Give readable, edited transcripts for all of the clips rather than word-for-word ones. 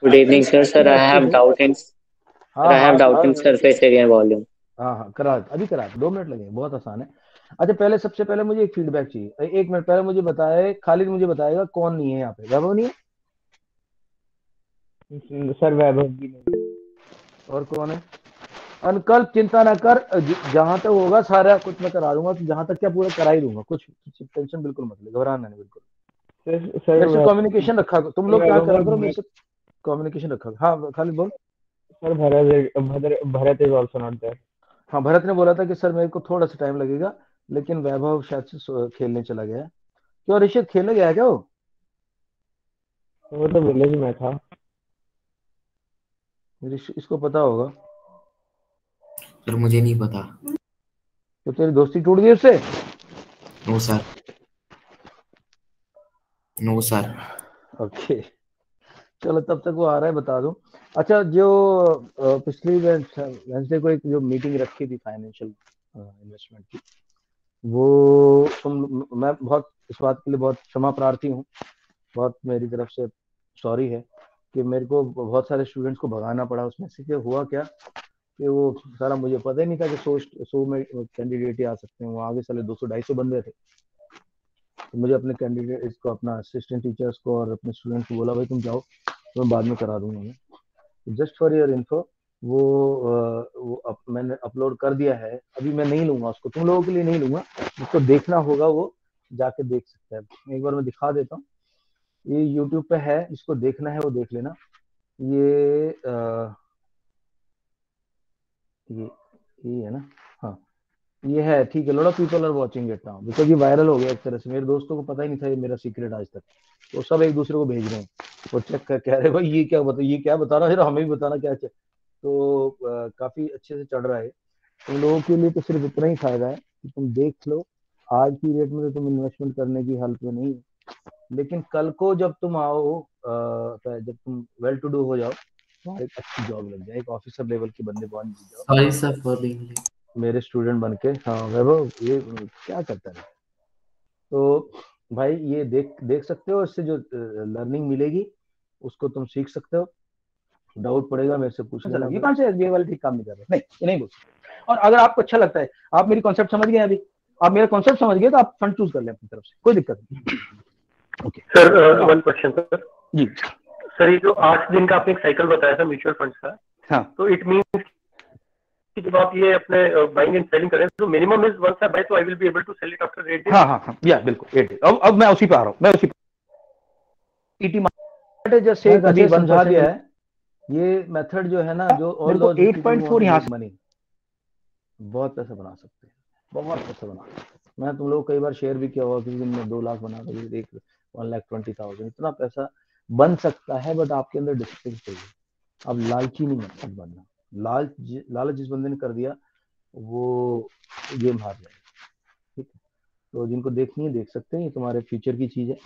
Good evening, sir. Sir, ठीक है, I अच्छे have से। doubt in sir, हाँ I हाँ have doubt in surface area volume. हाँ हाँ, करा अभी करा, 2 मिनट लगेंगे, बहुत आसान है। अच्छा, पहले सबसे पहले मुझे एक फीडबैक चाहिए। 1 मिनट पहले मुझे बताए, खालिद मुझे बताएगा कौन नहीं है यहाँ पे। वैभव नहीं है सर वैभव भी नहीं। और कौन है? अंकल चिंता ना कर, जहां तक होगा सारा कुछ मैं करा दूंगा, जहां तक क्या पूरा करा ही दूंगा, कुछ टेंशन बिल्कुल मत ले, घबराना नहीं बिल्कुल। सर मेरे से कम्युनिकेशन रखा करो, तुम लोग क्या वैभव करा का करो, मेरे से कम्युनिकेशन रखा करो। हाँ खालिद बोल। Sir Bharat is also not there. हाँ, भरत ने बोला था कि सर मेरे को थोड़ा सा टाइम लगेगा, लेकिन वैभव शायद से खेलने चला गया है। क्यों ऋषित, खेलने गया है क्या वो? वो तो विलेज में था। इसको पता होगा। सर मुझे नहीं पता। तो तेरी दोस्ती टूट गई उससे? No sir, no sir. Okay, चलो तब तक वो आ रहा है बता दूं। अच्छा, जो पिछली वेंसडे को एक जो मीटिंग रखी थी फाइनेंशियल इन्वेस्टमेंट की, वो मैं बहुत इस बात के लिए बहुत क्षमा प्रार्थी हूँ, बहुत मेरी तरफ से सॉरी है कि मेरे को बहुत सारे स्टूडेंट्स को भगाना पड़ा उसमें से। कि हुआ क्या कि वो सारा मुझे पता ही नहीं था कि 100 में कैंडिडेट ही आ सकते हैं, वो आगे साले 200-250 बंदे थे। तो मुझे अपने कैंडिडेट इसको, अपना असिस्टेंट टीचर्स को और अपने स्टूडेंट्स को बोला, भाई तुम जाओ, तो मैं बाद में करा दूंगा। मैं जस्ट फॉर योर इन्फो, मैंने अपलोड कर दिया है। अभी मैं नहीं लूंगा उसको, तुम लोगों के लिए नहीं लूंगा, जिसको देखना होगा वो जाके देख सकता है। एक बार मैं दिखा देता हूँ, ये यूट्यूब पे है, जिसको देखना है वो देख लेना। ये ये है ना? हाँ, ये है, ठीक है। Lot of people are watching it now, because ये वायरल हो गया एक तरह से। मेरे दोस्तों को पता ही नहीं था ये मेरा सीक्रेट आज तक, वो सब एक दूसरे को भेज रहे हैं। वो चेक कर कह रहे भाई ये क्या बता रहा है, हमें भी बताना क्या चेक। तो काफी अच्छे से चढ़ रहा है। तुम लोगों के लिए तो सिर्फ इतना ही फायदा है कि तुम देख लो। आज की डेट में तो तुम इन्वेस्टमेंट करने की हालत में नहीं, लेकिन कल को जब तुम आओ, जब तुम वेल टू डू हो जाओ, तुम्हारी एक अच्छी जॉब लग जाए, एक ऑफिसर लेवल के बंदे बन जाओ, sorry sir for being late. मेरे स्टूडेंट बन के। हाँ वैभव, ये क्या करता है? तो भाई ये देख देख सकते हो, इससे जो लर्निंग मिलेगी उसको तुम सीख सकते हो। डाउट पड़ेगा मेरे से पूछ लेना। ये कौन से एसबीआई वाले ठीक काम नहीं कर रहे? नहीं, ये नहीं बोल सकते। और अगर आपको अच्छा लगता है, आप मेरी कॉन्सेप्ट समझ गए अभी, आप मेरा कॉन्सेप्ट समझ गए, तो आप फंड चूज कर लें अपनी तरफ से, कोई दिक्कत नहीं। Okay sir, one question sir. जी। सर, ये जो 8 दिन का आपने एक साइकिल बताया था म्यूचुअल फंड्स का, हाँ, तो इट मींस कि जब आप ये अपने बाइंग एंड सेलिंग करें, तो minimum is once I buy तो I will be able to sell it after 8 days। हाँ हाँ हाँ, या बिल्कुल 8 days। अब मैं उसी पे आ रहा हूँ, मैं उसी ईटी मार्केट जैसे मैं अभी सर समझा 1% दिया है। ये मेथड जो है ना, जो मेरे ऑल को those people who want 8.4 to यहाँ मेक मनी, बहुत पैसा बना सकते हैं, बहुत पैसा बना सकते हैं। मैं तुम लोग कई बार शेयर भी किया हुआ, किसी दिन में 2 लाख बना कर, एक 1,20,000, इतना पैसा बन सकता है। बट आपके अंदर डिसिप्लिन चाहिए। अब लालची नहीं मत बनना। लालच जिस बंदे ने कर दिया, वो गेम हार जाएगा। ठीक है, तो जिनको देखनी है देख सकते हैं, ये तुम्हारे फ्यूचर की चीज है।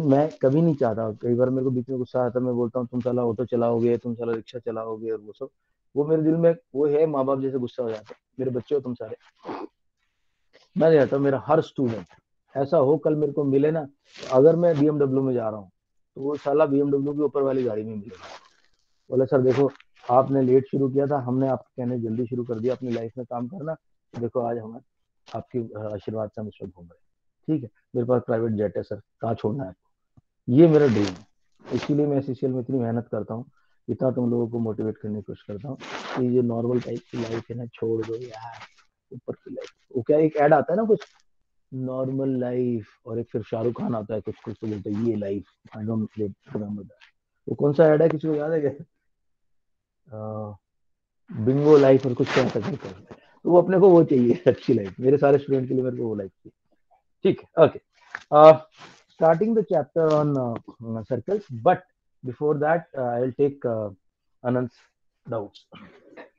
मैं कभी नहीं चाहता, कई बार मेरे को बीच में गुस्सा आता है, मैं बोलता हूँ तुम साला ऑटो चलाओगे, तुम साला रिक्शा चलाओगे, और वो सब, वो मेरे दिल में वो है, माँ बाप जैसे गुस्सा हो जाता है। मेरे बच्चे हो तुम सारे, मैं नहीं चाहता मेरा हर स्टूडेंट ऐसा हो, कल मेरे को मिले ना, अगर मैं बीएमडब्ल्यू में जा रहा हूँ, तो वो साला बीएमडब्ल्यू की ऊपर वाली गाड़ी में मिलेगा। बोले सर देखो, आपने लेट शुरू किया था, हमने आपके कहने जल्दी शुरू कर दिया अपनी लाइफ में काम करना, देखो आज हम आपकी आशीर्वाद से हम इस वक्त घूम रहे हैं। ठीक है, मेरे पास प्राइवेट जेट है सर, कहाँ छोड़ना है? ये मेरा ड्रीम है, इसीलिए मैं एससीएल में इतनी मेहनत करता हूँ, इतना तुम लोगों को मोटिवेट करने की कोशिश करता हूँ कि ये नॉर्मल टाइप की लाइफ है ना, छोड़ दो यार, ऊपर की लाइफ। वो क्या एक ऐड आता है ना कुछ, नॉर्मल लाइफ, और एक फिर शाहरुख खान आता है कुछ कुछ, तो बोलते हैं ये life, I don't remember that. वो कौन सा ऐड है, किसी को याद है क्या? बिंगो लाइफ और कुछ ऐसा करके। तो वो अपने को वो चाहिए अच्छी लाइफ, मेरे सारे स्टूडेंट के लिए मेरे को वो लाइफ चाहिए। ठीक है, okay. Starting the chapter on circles, but before that, I'll take Anand's doubts.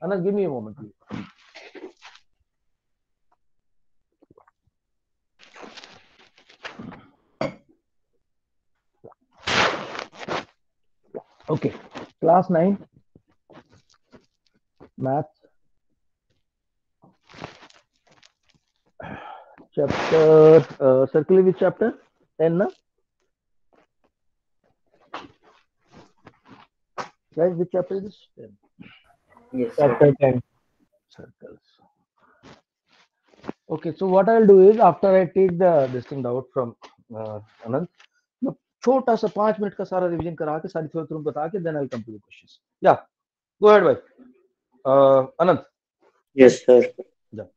Anand, give me a moment, please. Okay, class 9, maths, chapter, circle which chapter? 10, na? Guys, which chapter is this? 10. Yes, sir. Chapter 10. Circles. Okay, so what I'll do is after I take this thing out from Anand, मैं छोटा सा 5 minute का सारा revision करा के सारी theory तुम बता के then I'll come to the questions. Yeah, go ahead, भाई. Anand. Yes, sir. Yeah.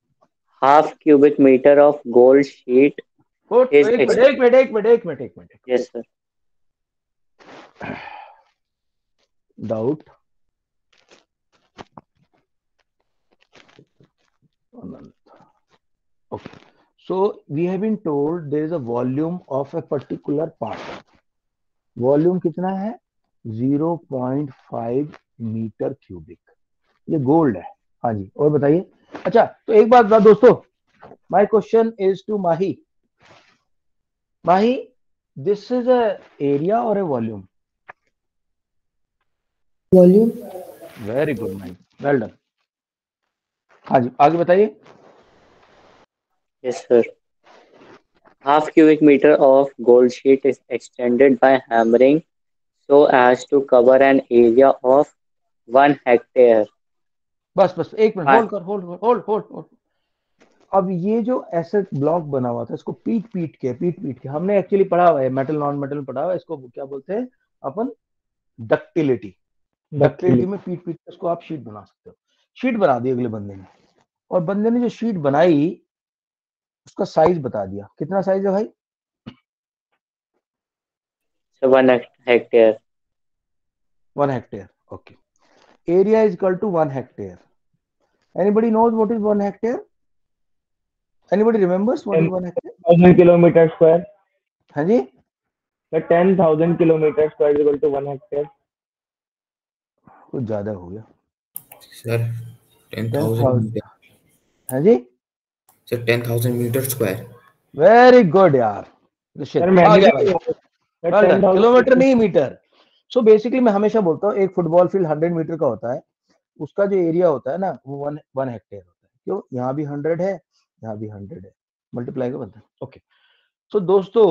Half cubic meter of gold sheet Good. is एक minute. Yes, sir. Doubt. Anand. Okay. So we have been told there is a volume of a particular part. Volume कितना है 0.5 metre cubic. ये gold है. हाँ जी, और बताइए. अच्छा, तो एक बात बता दोस्तों, my question is to Mahi. Mahi, this is a area or a volume? Volume. Very good Mahi, well done. हाँ जी, आगे बताइए. Yes, sir. Half cubic meter of gold sheet is extended by hammering so as to cover an area of 1 hectare. बस एक minute, हाँ. Hold. अब ये जो ऐसे ब्लॉक बना हुआ था, इसको पीट के हमने एक्चुअली पढ़ा हुआ है, मेटल नॉन मेटल में पढ़ा हुआ है. इसको क्या बोलते हैं अपन? डक्टिलिटी में पीट के इसको आप शीट बना सकते हो. शीट बना दी अगले बंदे ने, और बंदे ने जो शीट बनाई उसका साइज बता दिया. कितना साइज है भाई? So 1 hectare. 1 hectare. Okay. Area is equal to 1 hectare. Anybody knows what is 1 hectare? Anybody remembers what is 1 hectare? 10,000 kilometer square. हाँ जी, The 10,000 kilometer square is equal to 1 hectare. कुछ ज्यादा हो गया. सर 10,000 10,000. मीटर. हाँ जी, sir 10,000 metre square. Very good यार. Sir आ मैंने गया भी भाई. किलोमीटर नहीं, मीटर. सो बेसिकली मैं हमेशा बोलता हूँ एक फुटबॉल फील्ड 100 मीटर का होता है, उसका जो एरिया होता है ना वो 1 हेक्टेयर होता है. क्यों? यहाँ भी 100 है, यहाँ भी 100 है, मल्टीप्लाई का बनता है. ओके, सो दोस्तों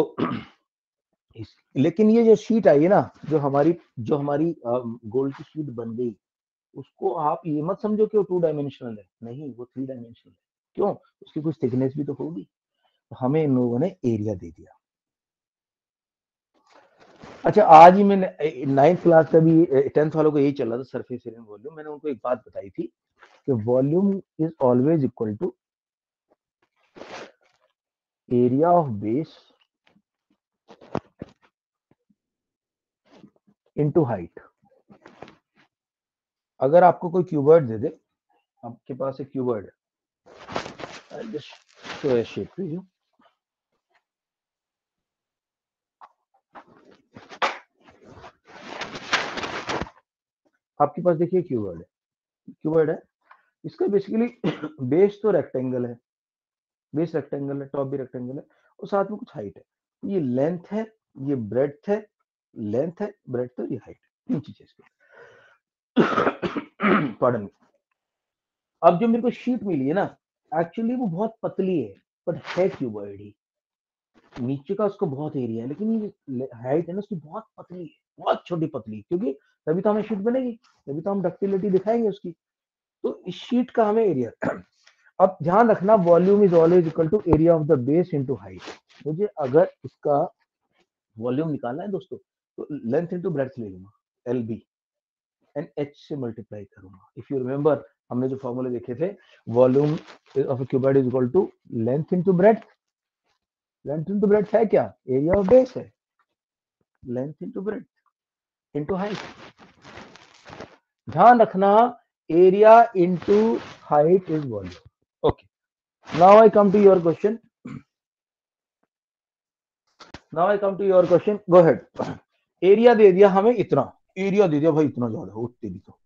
लेकिन ये जो शीट आई है ना, जो हमारी गोल्ड की शीट बन गई, उसको आप ये मत समझो कि वो 2 डायमेंशनल है. नहीं, वो 3 डायमेंशनल है. क्यों? उसकी कुछ थिकनेस भी तो होगी. हमें इन लोगों ने एरिया दे दिया. अच्छा, आज ही मैंने 9th क्लास का भी 10th वालों को यही चल रहा था, सरफेस एरिया वॉल्यूम. मैंने उनको एक बात बताई थी कि volume is always equal to area of base into height. अगर आपको कोई क्यूबॉइड दे दे, आपके पास एक क्यूबॉइड है, just show a shape to you. आपके पास देखिए क्यूबॉइड है. इसका बेसिकली बेस तो रेक्टेंगल है, टॉप भी रेक्टेंगल है, और साथ में कुछ हाइट है. ये लेंथ है, ये ब्रेड्थ है, लेंथ है, ब्रेड्थ है, ये हाइट. 3 चीजें इसकी. पार्डन. अब जो मेरे को शीट मिली है ना, एक्चुअली वो बहुत पतली है, बट है क्यूबॉइड ही. नीचे का उसको बहुत एरिया है, लेकिन ये हाइट है ना उसकी बहुत पतली है, बहुत छोटी पतली. क्योंकि तभी तो हमें शीट बनेगी, तभी तो हम डक्टिलिटी दिखाएंगे उसकी. तो इस शीट का हमें एरिया. अब ध्यान रखना, volume is always equal to area of the base into height. मुझे अगर इसका वॉल्यूम निकालना है दोस्तों, तो लेंथ इनटू ब्रेड्थ ले लूंगा, LB, एंड H से मल्टीप्लाई करूंगा. इफ यू रिमेंबर, हमने जो फॉर्मूले देखे थे, volume of a cuboid is equal to length into breadth. Length into breadth है क्या? एरिया ऑफ बेस है. Length into breadth into height. ध्यान रखना, area into height is volume. Okay, now I come to your question. Go ahead. Area दे दिया हमें इतना, area दे दिया भाई इतना ज्यादा, उतनी भी तो.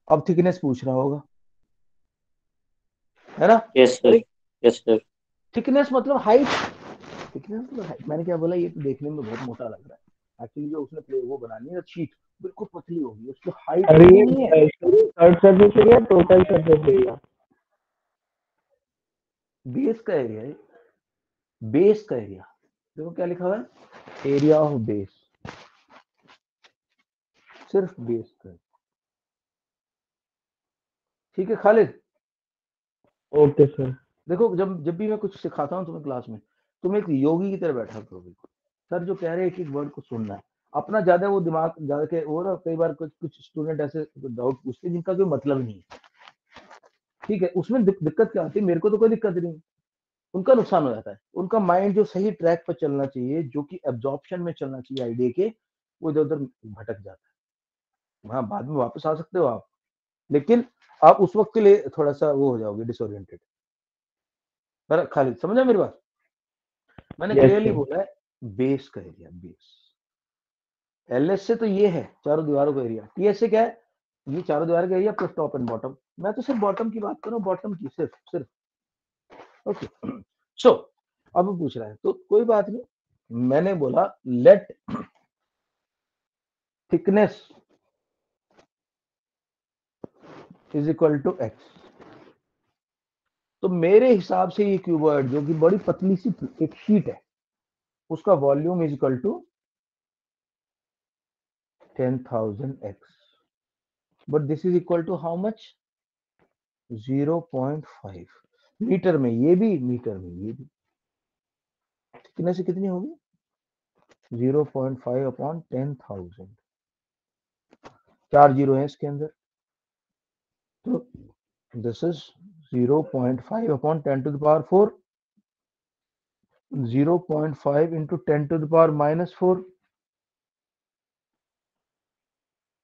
अब थिकनेस पूछ रहा होगा, है ना? Yes, sir. Yes, sir. Thickness मतलब हाइट. मैंने क्या बोला, ये तो देखने में बहुत मोटा लग रहा है. एक्चुअली जो उसने वो बनानी है शीट, बिल्कुल पतली होगी, उसकी हाइट अरे नहीं है. Third surface area, total surface area. Base का एरिया है, बेस का एरिया. देखो क्या लिखा हुआ है, एरिया ऑफ बेस. सिर्फ बेस का। ठीक है खालिद? Okay sir. देखो जब जब भी मैं कुछ सिखाता हूँ तुम्हें क्लास में, तुम एक योगी की तरह बैठा करोगे। सर जो कह रहे हैं एक एक वर्ड को सुनना है, अपना ज्यादा वो दिमाग ज्यादा के वो ना, कई बार कुछ कुछ स्टूडेंट ऐसे डाउट पूछते हैं जिनका कोई मतलब नहीं है। ठीक है, उसमें दिक्कत क्या आती है, मेरे को तो कोई दिक्कत नहीं, उनका नुकसान हो जाता है। उनका माइंड जो सही ट्रैक पर चलना चाहिए, जो कि एब्जॉर्प्शन में चलना चाहिए आइडिया के, वो इधर उधर भटक जाता है। हाँ बाद में वापस आ सकते हो आप, लेकिन आप उस वक्त के लिए थोड़ा सा वो हो जाओगे डिसोरिएंटेड। पर खालिद समझा मेरी बात? मैंने यस क्लियरली सर। बोला है बेस का एरिया। बेस एलएस से तो ये है चारों दीवारों का एरिया, टीएस से क्या है, ये चारों दीवार का area plus top and bottom. मैं तो सिर्फ बॉटम की बात कर रहा हूँ, बॉटम की सिर्फ सिर्फ। ओके सो अब पूछ रहा है तो कोई बात नहीं, मैंने बोला let thickness is equal to x. तो मेरे हिसाब से ये क्यूबॉइड जो कि बड़ी पतली सी एक शीट है, उसका volume is equal to 10,000 x, but this is equal to how much, 0.5 metre में, ये भी मीटर में, ये भी थिकनेस कितनी होगी, 0.5 अपॉन 10,000। 4 जीरो है इसके अंदर, तो this is 0.5 upon 10 to the power 4, 0.5 into 10 to the power -4।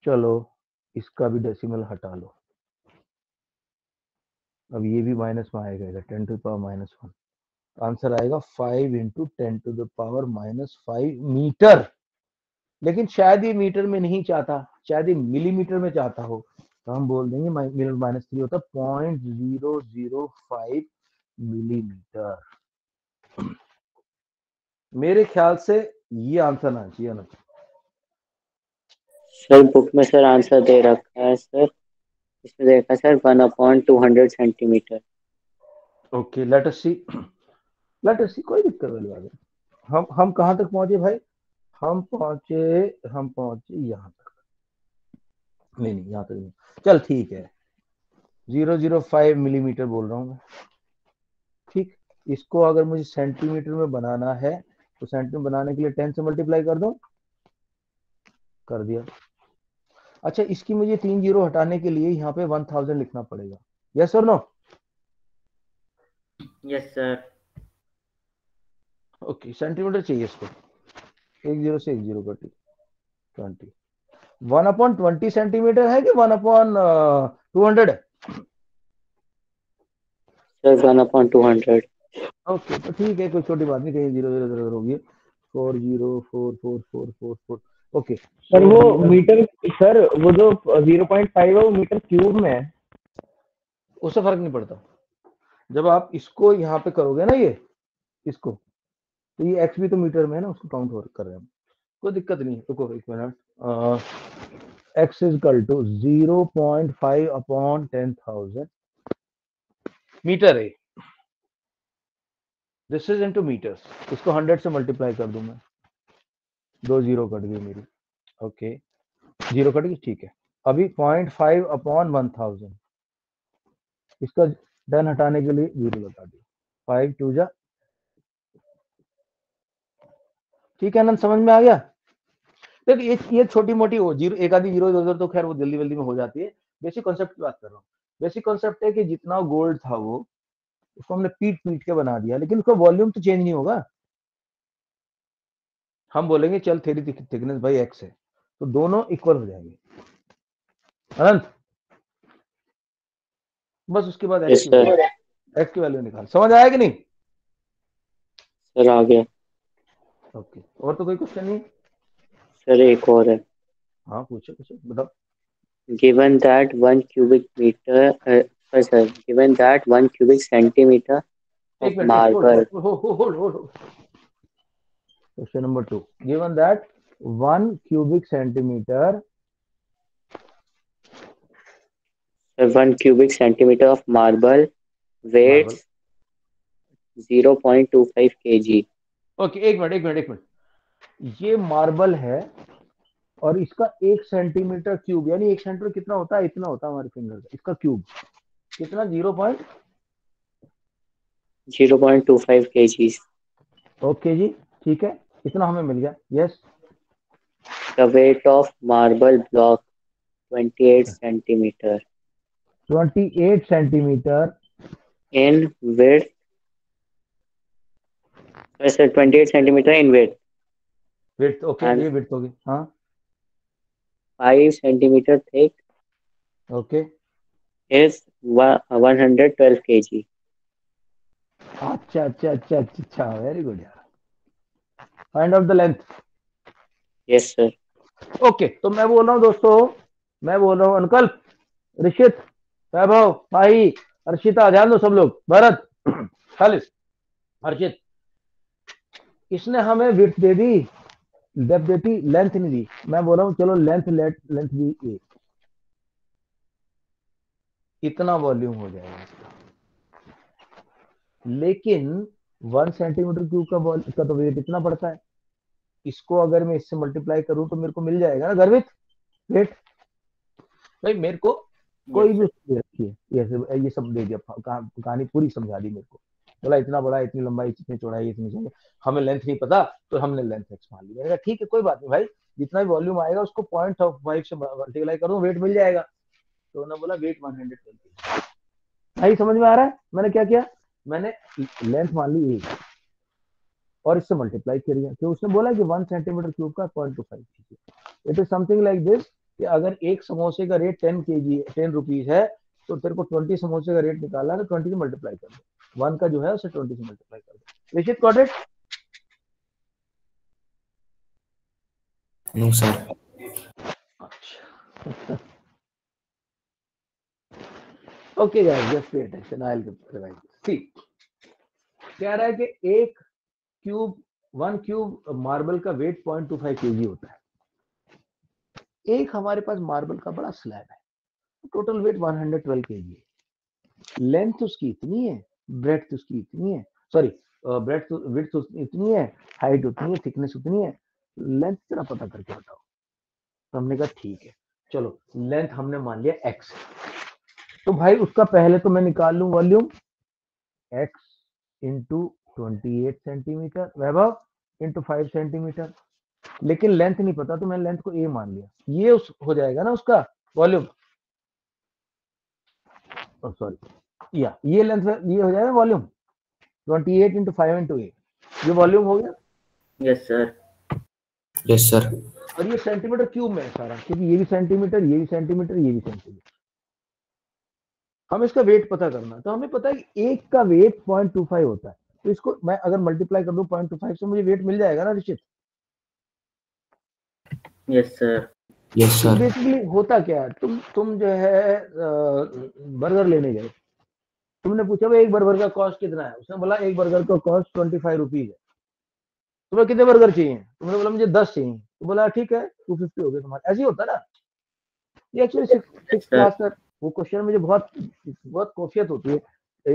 चलो इसका भी डेसिमल हटा लो, अब ये भी माइनस में आएगा, 10 टू द पावर -1। आंसर आएगा 5 into 10 to the power -5 metre. लेकिन शायद ये मीटर में नहीं चाहता, शायद ये मिलीमीटर में चाहता हो, तो हम बोल देंगे -3 होता 0.005 मिलीमीटर। मेरे ख्याल से ये आंसर ना चाहिए ना। सर बुक में सर आंसर दे रखा है सर, इसमें देखा sir 1/200 centimetre. Okay let us see, let us see, कोई दिक्कत वाली बात नहीं। हम कहां तक पहुंचे भाई, हम पहुंचे यहाँ तक, नहीं नहीं यहाँ तक नहीं, चल ठीक है 0.05 मिलीमीटर बोल रहा हूँ मैं। ठीक, इसको अगर मुझे सेंटीमीटर में बनाना है तो सेंटीमीटर बनाने के लिए 10 से मल्टीप्लाई कर दो, कर दिया। अच्छा इसकी मुझे 3 जीरो हटाने के लिए यहाँ पे 1000 लिखना पड़ेगा, yes or no? Yes sir. Okay centimetre चाहिए इसको, 1 जीरो से 1 जीरो कटी 20, 1/20 सेंटीमीटर है कि 1/200 है? सर 1/200। ओके तो ठीक है, कोई छोटी बात नहीं, कहीं 0 0 0 होगी, 4044444। ओके सर सो वो वी आर, मीटर, सर वो जो 0.5 है वो मीटर क्यूब में है। उससे फर्क नहीं पड़ता। जब आप इसको यहाँ पे करोगे ना, ये इसको, तो ये एक्स भी तो मीटर में है ना, उसको काउंट कर रहे हैं हम, कोई दिक्कत नहीं। रुको एक minute, x is equal to 0.5 upon 10,000 metre है, दिस इज इनटू मीटर्स। इसको 100 से मल्टीप्लाई कर दूं मैं, 2 जीरो कट गई मेरी, ओके जीरो कट गई, ठीक है। अभी 0.5 अपॉन 1000, इसका 10 हटाने के लिए जीरो लगा दिया, 5 2 जा, ठीक है ना, समझ में आ गया? देखिए ये छोटी मोटी हो जीरो, एक आधी जीरो इधर तो खैर वो जल्दी जल्दी में हो जाती है। बेसिक कॉन्सेप्ट की बात कर रहा हूँ। बेसिक कॉन्सेप्ट है कि जितना गोल्ड था वो, उसको हमने पीट पीट के बना दिया, लेकिन उसका वॉल्यूम तो चेंज नहीं होगा। हम बोलेंगे चल तेरी थिकनेस भाई एक्स है, तो दोनों इक्वल हो जाएंगे। अनंत बस उसके बाद यस सर। एक्स की वैल्यू निकाल, समझ आया कि नहीं? सर आ गया। ओके और तो कोई क्वेश्चन नहीं? सर एक और है। हाँ पूछो पूछो बताओ। Given that 1 cubic meter, sir, given that 1 cubic centimeter एक of मिनट, एक marble, hold. Question number 2, given that 1 cubic centimeter, 1 cubic centimeter of marble marble, weighs 0.25 kg. Okay एक मिनट, ये मार्बल है और इसका 1 सेंटीमीटर क्यूब, यानी 1 centimetre कितना होता है, इतना होता है हमारे फिंगर का, इसका क्यूब कितना 0.25 kg. ओके जी, ठीक है, इतना हमें मिल गया। Yes, The weight of marble block 28 centimeter 28 centimetre in width. I said 28 centimeter in width width, okay and ये विड्थ होगी, हाँ 5 centimeter thick okay. is 112 kg. अच्छा अच्छा अच्छा अच्छा अच्छा, वेरी गुड यार। Find out the length. Yes, sir. Okay, तो मैं बोल रहा हूँ दोस्तों, मैं बोल रहा हूँ अंकल, ऋषित, वैभव, भाई, हर्षिता, ध्यान दो सब लोग, भरत, खालिद, हर्षित, इसने हमें विड्थ दे दी, डेप्थ दे दी, लेंथ नहीं दी। मैं बोल रहा हूँ चलो लेंथ लेंथ दी ए, इतना वॉल्यूम हो जाएगा इसका। लेकिन 1 सेंटीमीटर क्यूब का तो वेट इतना पड़ता है, इसको अगर मैं इससे मल्टीप्लाई करूं तो मेरे को मिल जाएगा ना गर्वित वेट। भाई मेरे को Yes, कोई भी sir. दे रखी है, ये सब दे दिया, कहानी पूरी समझा दी मेरे को, बोला इतना बड़ा, इतनी लंबाई, इतनी चौड़ाई, इतनी चौड़ाई, हमें लेंथ नहीं पता तो हमने लेंथ एक्स मान लिया। मैंने कहा ठीक है कोई बात नहीं भाई, जितना भी वॉल्यूम आएगा उसको 0.5 से मल्टीप्लाई करूँ, वेट मिल जाएगा। तो उन्होंने बोला वेट 120। भाई समझ में आ रहा है मैंने क्या किया, मैंने लेंथ मान ली 1 और इससे मल्टीप्लाई किया, तो उसने बोला कि 1 सेंटीमीटर क्यूब का 0.25। It is something like this कि अगर एक समोसे का रेट 10 रुपीज है तो तेरे को 20 समोसे का रेट निकालना है तो 20 से मल्टीप्लाई कर दो, 1 का जो है उसे 20 से मल्टीप्लाई कर दो। Which is got it? No, sir. अच्छा, okay guys, just pay attention, I will revise. See, कह रहा है कि एक क्यूब, 1 क्यूब मार्बल का वेट 0.25 केजी होता है। एक हमारे पास मार्बल का बड़ा स्लैब है, टोटल वेट 112 केजी है। लेंथ उसकी इतनी है, ब्रेड्थ उसकी इतनी है, सॉरी ब्रेड्थ विड्थ इतनी है, हाइट उतनी है, थिकनेस उतनी है, लेंथ जरा पता करके बताओ। तो हमने कहा ठीक है, चलो लेंथ हमने मान लिया x, तो भाई उसका पहले तो मैं निकाल लूं वॉल्यूम, x इंटू 28 सेंटीमीटर, वैभव इंटू 5 सेंटीमीटर, लेकिन लेंथ नहीं पता तो मैंने लेंथ को a मान लिया, ये हो जाएगा ना उसका वॉल्यूम, सॉरी या ये लेंथ, ये हो जाएगा वॉल्यूम 28 इंटू 5 इंटू ए, ये वॉल्यूम हो गया। Yes, sir. Yes, sir. और ये सेंटीमीटर क्यूब में है सारा, क्योंकि ये भी सेंटीमीटर, ये भी सेंटीमीटर, ये भी सेंटीमीटर। हम इसका वेट पता करना, तो हमें पता है कि एक का वेट 0.25 होता है, तो इसको मैं अगर मल्टीप्लाई कर दूं 0.25 से, मुझे वेट मिल जाएगा ना ऋषित। Yes, sir. Yes, तो sir. बेसिकली होता क्या है, तुम जो है बर्गर लेने गए, तुमने पूछा भाई एक बर्गर का कॉस्ट कितना है, उसने बोला एक बर्गर का कॉस्ट 25 रुपीज है, तुम्हें कितने बर्गर चाहिए, तुमने बोला मुझे 10 चाहिए, तो बोला ठीक है 250 हो गए तुम्हारे, ऐसे ही होता ना। ये actually Yes, six sir. Class का वो क्वेश्चन मुझे बहुत बहुत कोफियत होती है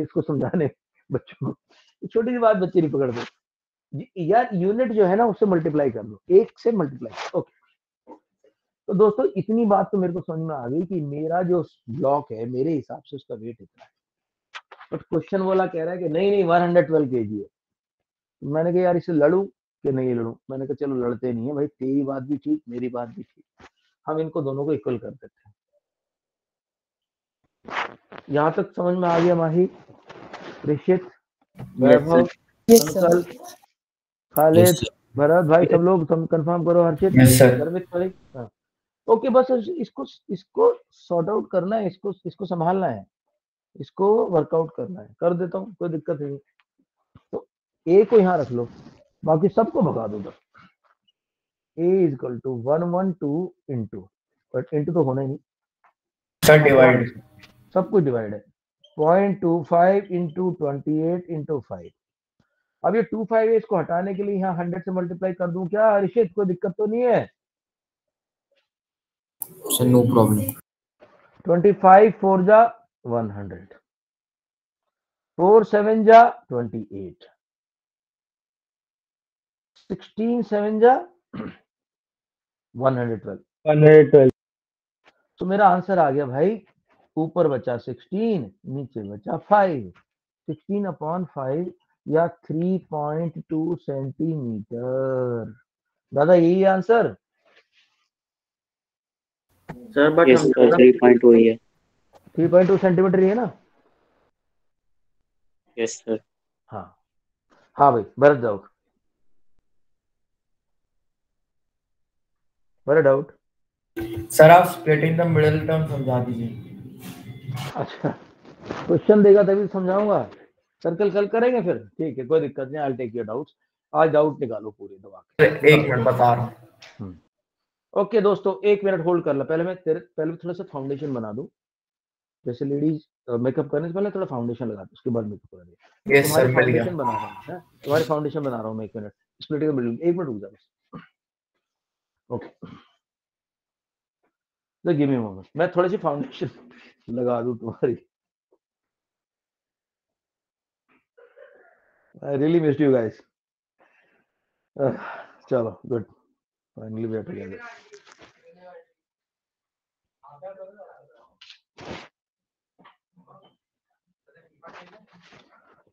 इसको समझाने में बच्चों को, छोटी सी बात बच्चे नहीं पकड़ते यार, यूनिट जो है ना उससे मल्टीप्लाई कर दो, 1 से मल्टीप्लाई। ओके, तो दोस्तों इतनी बात तो मेरे को समझ में आ गई कि मेरा जो ब्लॉक है मेरे हिसाब से उसका वेट इतना है, बट क्वेश्चन वाला कह रहा है कि नहीं नहीं 112 केजी है। तो मैंने कहा यार इससे लड़ू कि नहीं लड़ू, मैंने कहा चलो लड़ते नहीं है भाई, तेरी बात भी ठीक, मेरी बात भी ठीक, हम इनको दोनों को इक्वल कर देते हैं। यहाँ तक समझ में आ गया माही, ऋषित, Yes, sir. वैभव, Yes, sir. Uncle, Yes, Khalid, sir. Bharat भाई, सब लोग कंफर्म करो, हर्षित, यस सर। गर्मित भाई, हाँ ओके, बस इसको इसको सॉर्ट आउट करना है, इसको संभालना है, इसको वर्कआउट करना है, कर देता हूँ कोई दिक्कत नहीं। तो ए को यहाँ रख लो, बाकी सबको भगा दो बस। A is equal to 112 into, but into तो होना ही नहीं, सर डिवाइड। सब कुछ डिवाइड है, 0.25 इंटू 28 इंटू 5। अब ये 25 है, इसको हटाने के लिए यहाँ 100 से मल्टीप्लाई कर दूं क्या ऋषित, कोई दिक्कत तो नहीं है? Sir, no problem. 25 4 जा 100, 4 7 जा 28, 16 7 जा 24, 112। 112। तो मेरा आंसर आ गया भाई, ऊपर बचा 16, नीचे बचा 5। 16/5 या 3.2 सेंटीमीटर। दादा यही आंसर? सर बट यस हम सर, 3.2 ही है। 3.2 सेंटीमीटर ही है ना? Yes sir. हाँ हाँ भाई, Bharat doubt, Bharat doubt. Sir आप स्प्लिटिंग द मिडिल टर्म समझा दीजिए। अच्छा, क्वेश्चन देगा तभी समझाऊंगा। सर्कल कल करेंगे फिर, ठीक है, कोई दिक्कत नहीं। I take your doubts. आज डाउट निकालो पूरे दबा के। एक मिनट बता रहा हूँ। ओके दोस्तों, 1 मिनट होल्ड कर लो। पहले थोड़ा सा फाउंडेशन बना दूं। जैसे लेडीज मेकअप करने से पहले थोड़ा फाउंडेशन लगा दो, उसके बाद मेकअप कर दे। यस तुम्हारी सर, मिल गया। फाउंडेशन बना रहा हूँ, है? तुम्हारी फाउंडेशन बना रहा हूँ मैं। 1 minute splitting the middle, 1 minute रुक जाओ। ओके, तो गिव मी अ मोमेंट, मैं थोड़ी सी फाउंडेशन लगा दूं तुम्हारी। I really missed you guys. चलो good, finally we are together.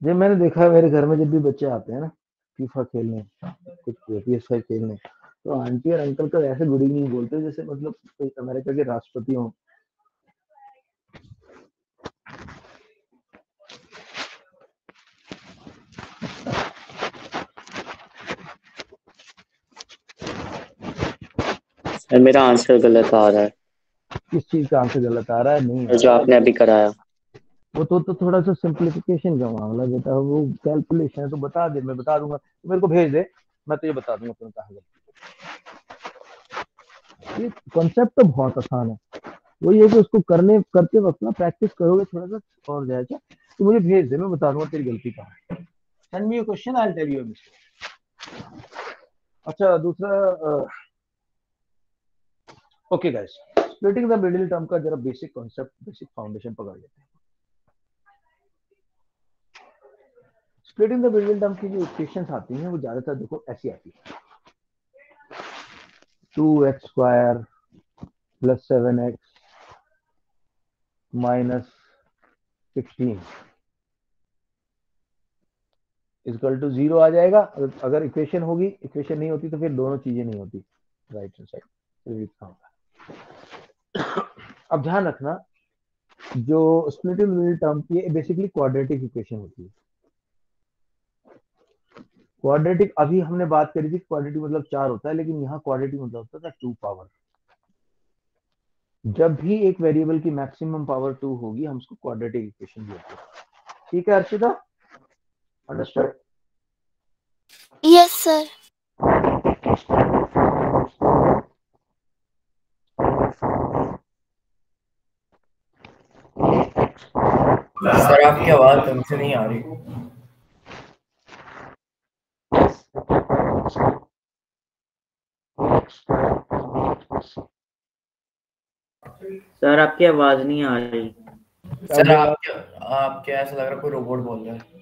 जब मैंने देखा मेरे घर में जब भी बच्चे आते हैं ना फीफा खेलने, कुछ PS5 खेलने, तो आंटी और अंकल का ऐसे गुड इवनिंग बोलते हैं जैसे मतलब कोई अमेरिका के राष्ट्रपति हो। सर मेरा आंसर गलत आ रहा है, किस चीज का आंसर गलत आ रहा है? नहीं आ जो रहा आपने है अभी कराया। वो तो थोड़ा सा सिंप्लीफिकेशन का मामला बेटा, वो कैलकुलेशन है। तो बता दे, मैं बता दूंगा, तो मेरे को भेज दे, मैं तुझे बता दूंगा तुम कहाँ गए। ये कॉन्सेप्ट तो बहुत आसान है, वही है कि उसको करते वक्त ना प्रैक्टिस करोगे थोड़ा सा और जाएगा। तो मुझे भेज दे, मैं बता दूंगा तेरी गलती कहाँ है। Send me your question, I will tell you your mistake. अच्छा, दूसरा, okay guys, splitting the middle term का जरा बेसिक कॉन्सेप्ट, बेसिक फाउंडेशन पकड़ लेते हैं। स्प्लिटिंग द मिडिल टर्म की जो इक्वेशंस आती हैं वो ज्यादातर देखो ऐसी आती है, 2x² + 7x - 16 = 0 आ जाएगा। अगर इक्वेशन होगी, इक्वेशन नहीं होती तो फिर दोनों चीजें नहीं होती, राइट हैंड साइड। अब ध्यान रखना, जो स्प्लिटिंग मिडिल टर्म की बेसिकली क्वाड्रेटिक इक्वेशन होती है। क्वाड्रेटिक अभी हमने बात करी थी, क्वाड्रेटिक मतलब 4 होता है, लेकिन यहाँ क्वाड्रेटिक मतलब होता है 2 पावर। जब भी एक वेरिएबल की मैक्सिमम पावर 2 होगी, हम उसको क्वाड्रेटिक इक्वेशन बोलते हैं। ठीक है Arshita, understood? Yes sir. Sir आपकी आवाज ढंग से नहीं आ रही। सर आपकी आवाज नहीं आ रही। सर आपके ऐसा लग रहा है कोई रोबोट बोल रहा है।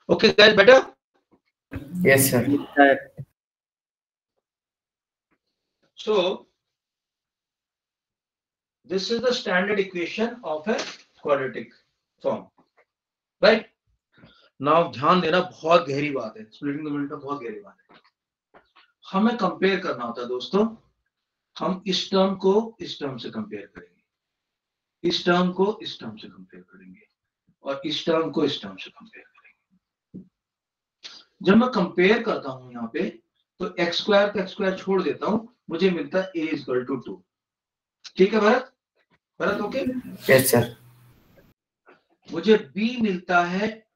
Okay guys, better? Yes sir. So this is the standard equation of a quadratic form, right? Now ध्यान देना, बहुत गहरी बात है, स्प्लिटिंग द मिडिल टर्म बहुत गहरी बात है। हमें कंपेयर करना होता है दोस्तों, हम इस टर्म को इस टर्म से कंपेयर करेंगे, इस टर्म को इस टर्म से कंपेयर करेंगे, और इस टर्म को इस टर्म से कंपेयर करेंगे। जब मैं कंपेयर करता हूं यहाँ पे, तो x² का x² छोड़ देता हूं, मुझे मिलता है a = 2। ठीक है Bharat? Bharat okay? Yes sir. मुझे b मिलता है,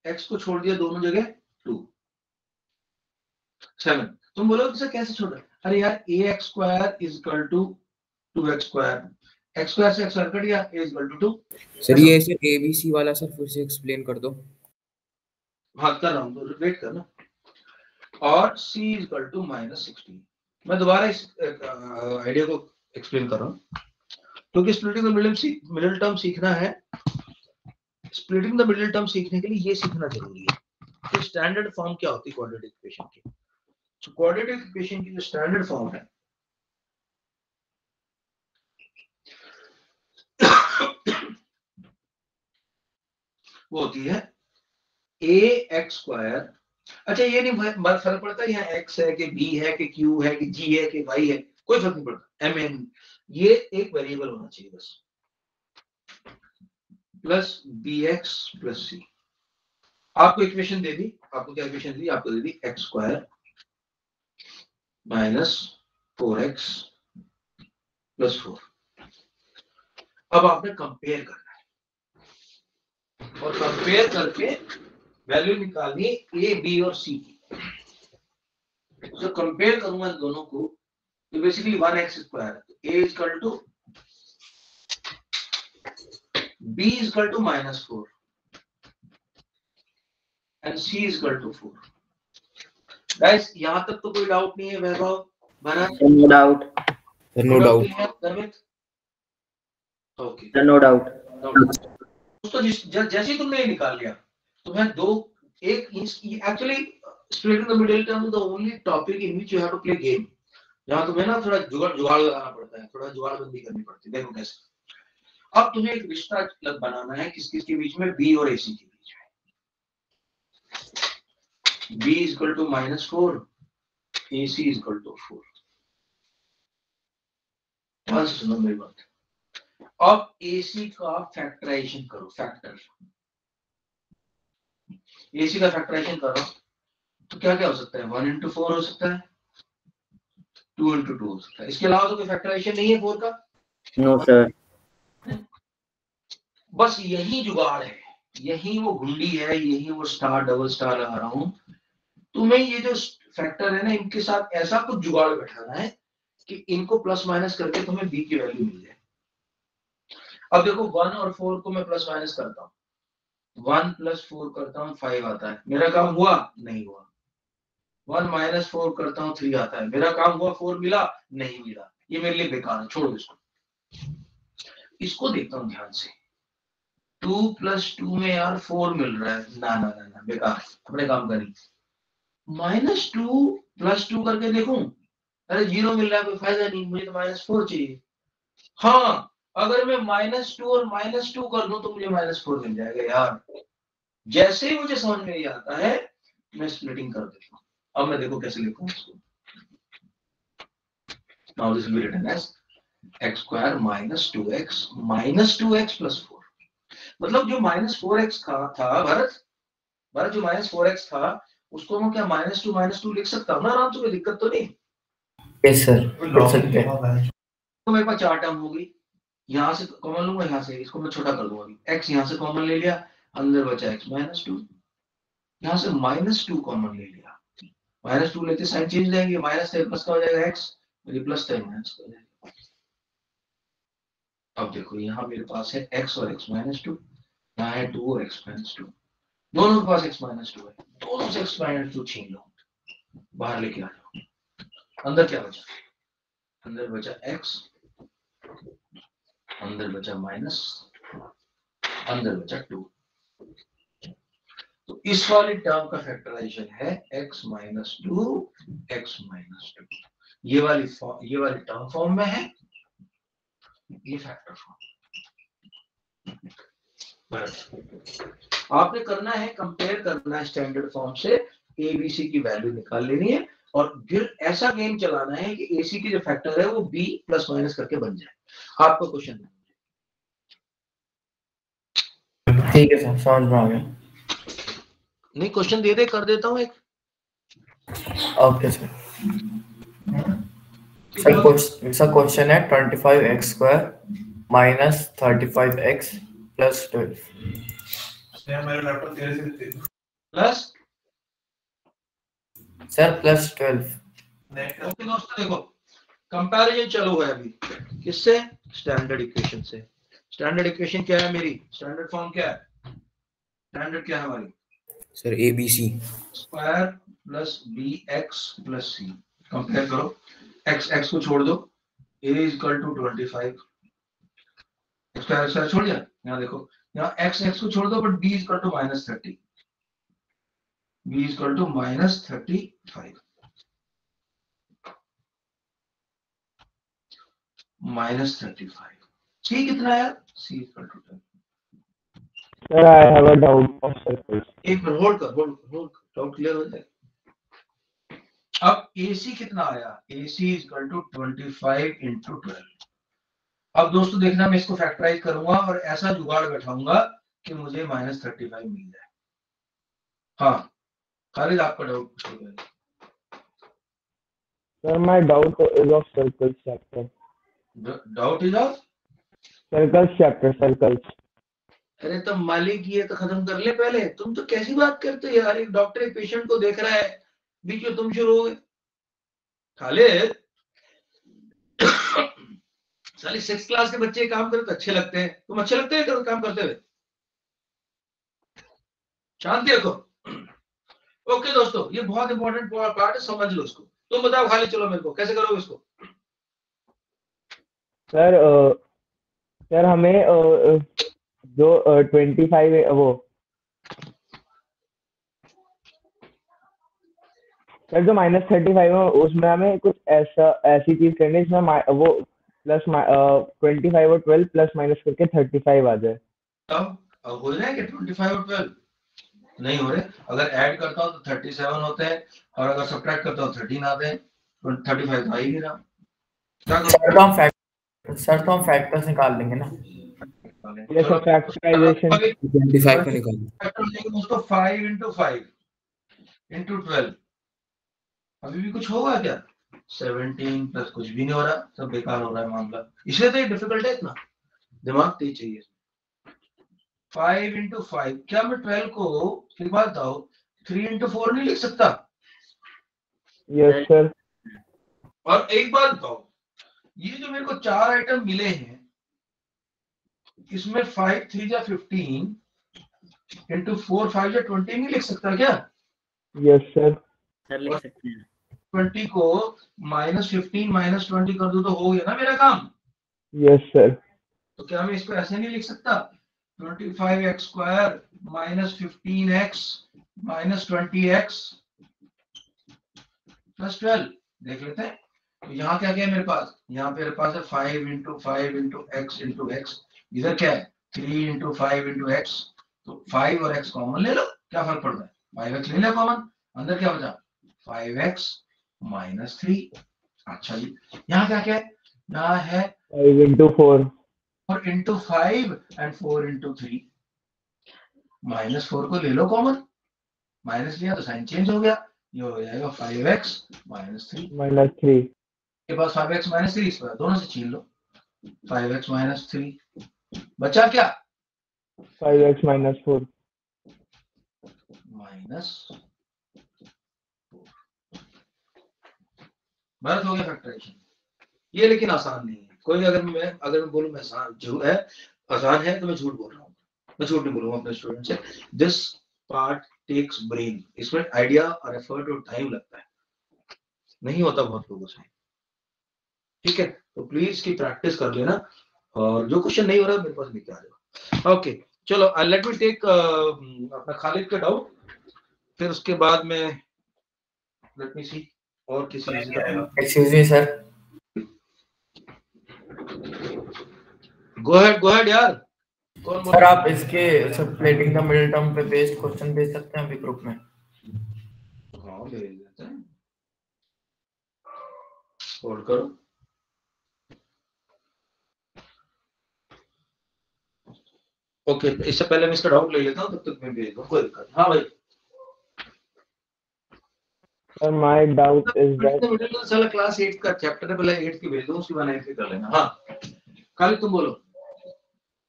x को छोड़ दिया दोनों जगह 2, 7। तुम बोलोगे कैसे छोड़? अरे यार ax² = 2x², x स्क्वायर से x स्क्वायर कट गया, a इक्वल टू 2। सर ये सर ABC वाला सर फिर से एक्सप्लेन कर दो। हाँ कर रहा हूँ, तो वेट करना। और c इक्वल टू -16। मैं दोबारा इस आइडिया को एक्सप्लेन कर रहा हूँ, क्योंकि स्प्लिटिंग द मिडिल टर्म सीखना है। स्प्लिटिंग द मिडिल टर्म सीखने के लिए ये सीखना जरूरी है कि स्टैंडर्ड फॉर्म क्या होती है क्वाड्रेटिक इक्वेशन की। तो क्वाड्रेटिक इक्वेशन की जो स्टैंडर्ड फॉर्म है वो होती है ax²। अच्छा ये नहीं फर्क पड़ता यहाँ x है कि b है कि q है कि g है कि y है, कोई फर्क नहीं पड़ता। mn ये एक वेरिएबल होना चाहिए बस, प्लस bx प्लस c। आपको इक्वेशन दे दी, आपको क्या इक्वेशन दी, आपको दे दी x² माइनस 4x प्लस 4। अब आपने कंपेयर करना है और कंपेयर करके वैल्यू निकालनी ए बी और सी की। तो कंपेयर करूंगा दोनों को, तो बेसिकली 1x² है, तो a equal to b equal to -4 and c equal to 4। Guys यहां तक तो कोई डाउट नहीं है Vaibhav, Bharat? No doubt, no doubt, okay no doubt. दोस्तों जैसे ही तुमने ये निकाल लिया, तुम्हें actually splitting the middle term is the only topic in which you have to play game, जहां तुम्हें ना थोड़ा जुगाड़ लगाना पड़ता है, थोड़ा जुगाड़बंदी करनी पड़ती है। देखो कैसे, अब तुम्हें एक रिश्ता बनाना है किस किस के बीच में, बी और AC के बीच में। b equal to -4, AC equal to 4। बस सुनो मेरी बात। अब AC का फैक्टराइजेशन करो, फैक्टर AC का फैक्टराइजेशन करो तो क्या क्या हो सकता है, 1 into 4 हो सकता है, 2 into 2 हो सकता है। इसके अलावा तो कोई फैक्टराइजेशन नहीं है 4 का? No sir. बस यही जुगाड़ है, यही वो घुंडी है, यही वो स्टार डबल स्टार लगा रहा हूं। तुम्हें ये जो फैक्टर है ना, इनके साथ ऐसा कुछ जुगाड़ बैठाना है कि इनको प्लस माइनस करके तुम्हें b की वैल्यू मिल जाए। अब देखो 1 और 4 को मैं प्लस माइनस करता हूँ, 1 + 4 करता हूँ 5 आता है, मेरा काम हुआ? नहीं हुआ। 1 - 4 करता हूँ 3 आता है, मेरा काम हुआ? 4 मिला? नहीं मिला। ये मेरे लिए बेकार है, छोड़ो इसको। इसको देखता हूँ ध्यान से, 2 + 2 में यार 4 मिल रहा है, ना ना ना ना बेकार, अपने काम करें। -2 + 2 करके देखूं, अरे 0 मिल रहा है, कोई फायदा नहीं, मुझे तो -4 चाहिए। हाँ अगर मैं -2 और -2 कर दूं तो मुझे -4 मिल जाएगा यार। जैसे ही मुझे समझ में आता है मैं स्प्लिटिंग कर देता हूँ। अब मैं देखो कैसे लिखूं इसको। Now this will be written as x² - 2x + 4। मतलब जो -4x था भरत जो -4x था उसको मैं क्या -2 लिख सकता हूँ ना आराम से, कोई दिक्कत तो नहीं? यस सर, लिख सकते हैं। तो मेरे पास 4 टर्म होगी, यहाँ से कॉमन लूंगा, यहाँ से इसको मैं छोटा कर दूंगा। x यहाँ से कॉमन ले लिया, अंदर बचा x -2, यहाँ से -2 कॉमन ले लिया, -2 लेते साइन चेंज हो जाएंगे, माइनस से प्लस का हो जाएगा x, ये प्लस का माइनस का हो जाएगा। अब देखो यहाँ मेरे पास है x और x -2, यहाँ है 2 और x -2, दोनों के पास x -2 है, दोनों से x -2 छीन लो, बाहर लेके आ जाओ। अंदर क्या बचा? अंदर बचा x, अंदर बचा माइनस, अंदर बचा 2। तो इस वाली टर्म का फैक्टराइजेशन है x - 2 x - 2। ये वाली टर्म फॉर्म में है, ये फैक्टर फॉर्म। आपने करना है, कंपेयर करना है स्टैंडर्ड फॉर्म से, ABC की वैल्यू निकाल लेनी है और फिर ऐसा गेम चलाना है कि AC की जो फैक्टर है वो B प्लस माइनस करके बन जाए। आपका क्वेश्चन है? ठीक है सर, समझ में आ गया। नहीं क्वेश्चन दे कर देता हूँ एक। Okay sir. सर क्वेश्चन है 25x² - 35x + 12। Plus sir +12। Okay दोस्तों देखो कंपैरिजन चालू है अभी, किससे? स्टैंडर्ड इक्वेशन से। स्टैंडर्ड इक्वेशन क्या है मेरी? स्टैंडर्ड फॉर्म क्या है? स्टैंडर्ड क्या है हमारी? Sir ABC। Square plus B X plus C. Compare करो, एक्स को छोड़ दो, a इक्वल टू 25। स्क्वायर छोड़ दिया, यहाँ देखो, यहाँ एक्स को छोड़ दो, but b equal to -30, b equal to -35, -35। c कितना है? c equal to 10। Sir, I have a doubt of circles. एक मिनट होल्ड कर, डाउट क्लियर हो जाए। अब AC कितना आया? AC equal to 25 into 12। अब दोस्तों देखना, मैं इसको फैक्टराइज करूंगा और ऐसा जुगाड़ बैठाऊंगा कि मुझे -35 मिल जाए। हाँ खालिद, आपका डाउट पूछिए। Sir, my doubt is of circles chapter. Doubt is of Circles chapter, circles. अरे तो मालिक ये तो खत्म कर ले पहले। तुम तो कैसी बात करते हो यार, एक डॉक्टर एक पेशेंट को देख रहा है, बीच में तुम शुरू हो गए। खालिद, साली 6th क्लास के बच्चे काम करते अच्छे लगते हैं, तुम अच्छे लगते हैं काम करते हुए? शांति रखो। ओके दोस्तों, ये बहुत इंपॉर्टेंट पार्ट है, समझ लो इसको। तुम बताओ खालिद, चलो मेरे को कैसे करोगे इसको? सर हमें जो 25 है वो, सर जो -35 है उसमें हमें कुछ ऐसी चीज करनी है जिसमें वो प्लस 25 और 12 प्लस माइनस करके 35 आ जाए। अब हो रहा है कि 25 और 12 नहीं हो रहे। अगर ऐड करता हूं तो 37 होते हैं, और अगर सब्ट्रैक्ट करता हूं 13 आते हैं, 35 तो आ ही नहीं रहा। सर तो हम फैक्टर्स निकाल लेंगे ना। ये सब फैक्टराइजेशन 25 को निकालो। उसको 5 इंटू 5 इंटू 12, अभी भी कुछ होगा क्या? 17 प्लस कुछ भी नहीं हो रहा, सब बेकार हो रहा है मामला। इसलिए तो ये डिफिकल्ट है, इतना दिमाग तेज चाहिए। 5 इंटू 5, क्या मैं 12 को, फिर बात बताओ, 3 इंटू 4 नहीं लिख सकता? Yes sir. और एक बात बताओ, ये जो मेरे को 4 आइटम मिले हैं, इसमें 5 3 या 15 इंटू 4 5 या 20 नहीं लिख सकता क्या? Yes sir. सर लिख सकते हैं। 20 को -15 -20 कर दो तो हो गया ना मेरा काम। Yes sir. तो क्या मैं इसको ऐसे नहीं लिख सकता? 25x square -15x -20x plus 12। देख लेते हैं। तो यहाँ क्या क्या है मेरे पास? यहाँ पे मेरे पास है 5 into 5 into x into x. इधर क्या है? 3 इंटू 5 इंटू एक्स। तो 5 और x कॉमन ले लो, क्या फर्क पड़ रहा है? 5x ले लो कॉमन, अंदर क्या बचा? 5x -3। अच्छा जी, यहाँ क्या क्या है? यहाँ है 5 इंटू 4 और इंटू 5 एंड 4 इंटू 3। -4 को ले लो कॉमन, माइनस लिया तो साइन चेंज हो गया, ये हो जाएगा 5x -3 के पास 5x -3, इस पर दोनों से छीन लो। 5x -3 बचा क्या? 5x -4 बराबर हो गया फैक्टराइजेशन। ये लेकिन आसान नहीं है। कोई अगर मैं बोलूं मैं आसान झूठ है, आसान है तो मैं झूठ बोल रहा हूँ। मैं झूठ नहीं बोलूंगा अपने स्टूडेंट से। दिस पार्ट टेक्स ब्रेन, इसमें आइडिया और एफर्ट और टाइम लगता है, नहीं होता बहुत लोगों से। ठीक है, तो प्लीज की प्रैक्टिस कर लेना, और जो क्वेश्चन नहीं हो रहा मेरे पास लेके आ जाओ। ओके चलो, लेट मी टेक अपना खालिद का डाउट, फिर उसके बाद में लेट मी सी और किसी excuse me sir. Go ahead यार। कौन सर आप इसके सब प्लेटिंग द मिडिल टर्म पे बेस्ड क्वेश्चन भेज सकते हैं अभी ग्रुप में? हाँ भेज देते हैं, होल्ड करो। ओके, इससे पहले मैं इसका डाउट ले लेता हूँ, तब तक मैं भेज दूँ, कोई दिक्कत नहीं। हाँ भाई, sir my doubt is that साला क्लास 8 का चैप्टर है, पहले 8 की भेज दो, उसके बाद 9 की कर लेना। हाँ खालिद तुम बोलो।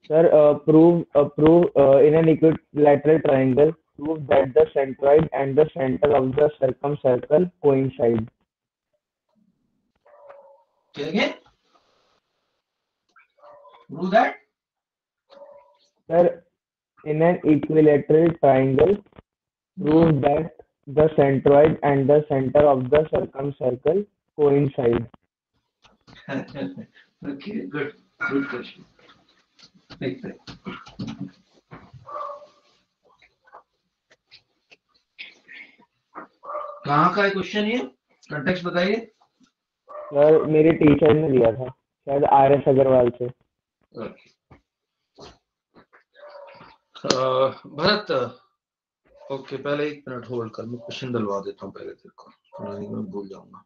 Sir prove in an equilateral triangle prove that the centroid and the center of the circumcircle coincide. क्या Prove that. Sir, in an equilateral triangle, prove that the centroid and the center of the circumcircle coincide. Okay, good question. देखते हैं। कहाँ का है question ये? Context बताइए। Sir मेरे teacher ने दिया था, शायद RS अग्रवाल से। भरत, ओके पहले 1 मिनट होल्ड कर, मैं क्वेश्चन दिलवा देता हूँ पहले तेरे को, नहीं मैं भूल जाऊंगा।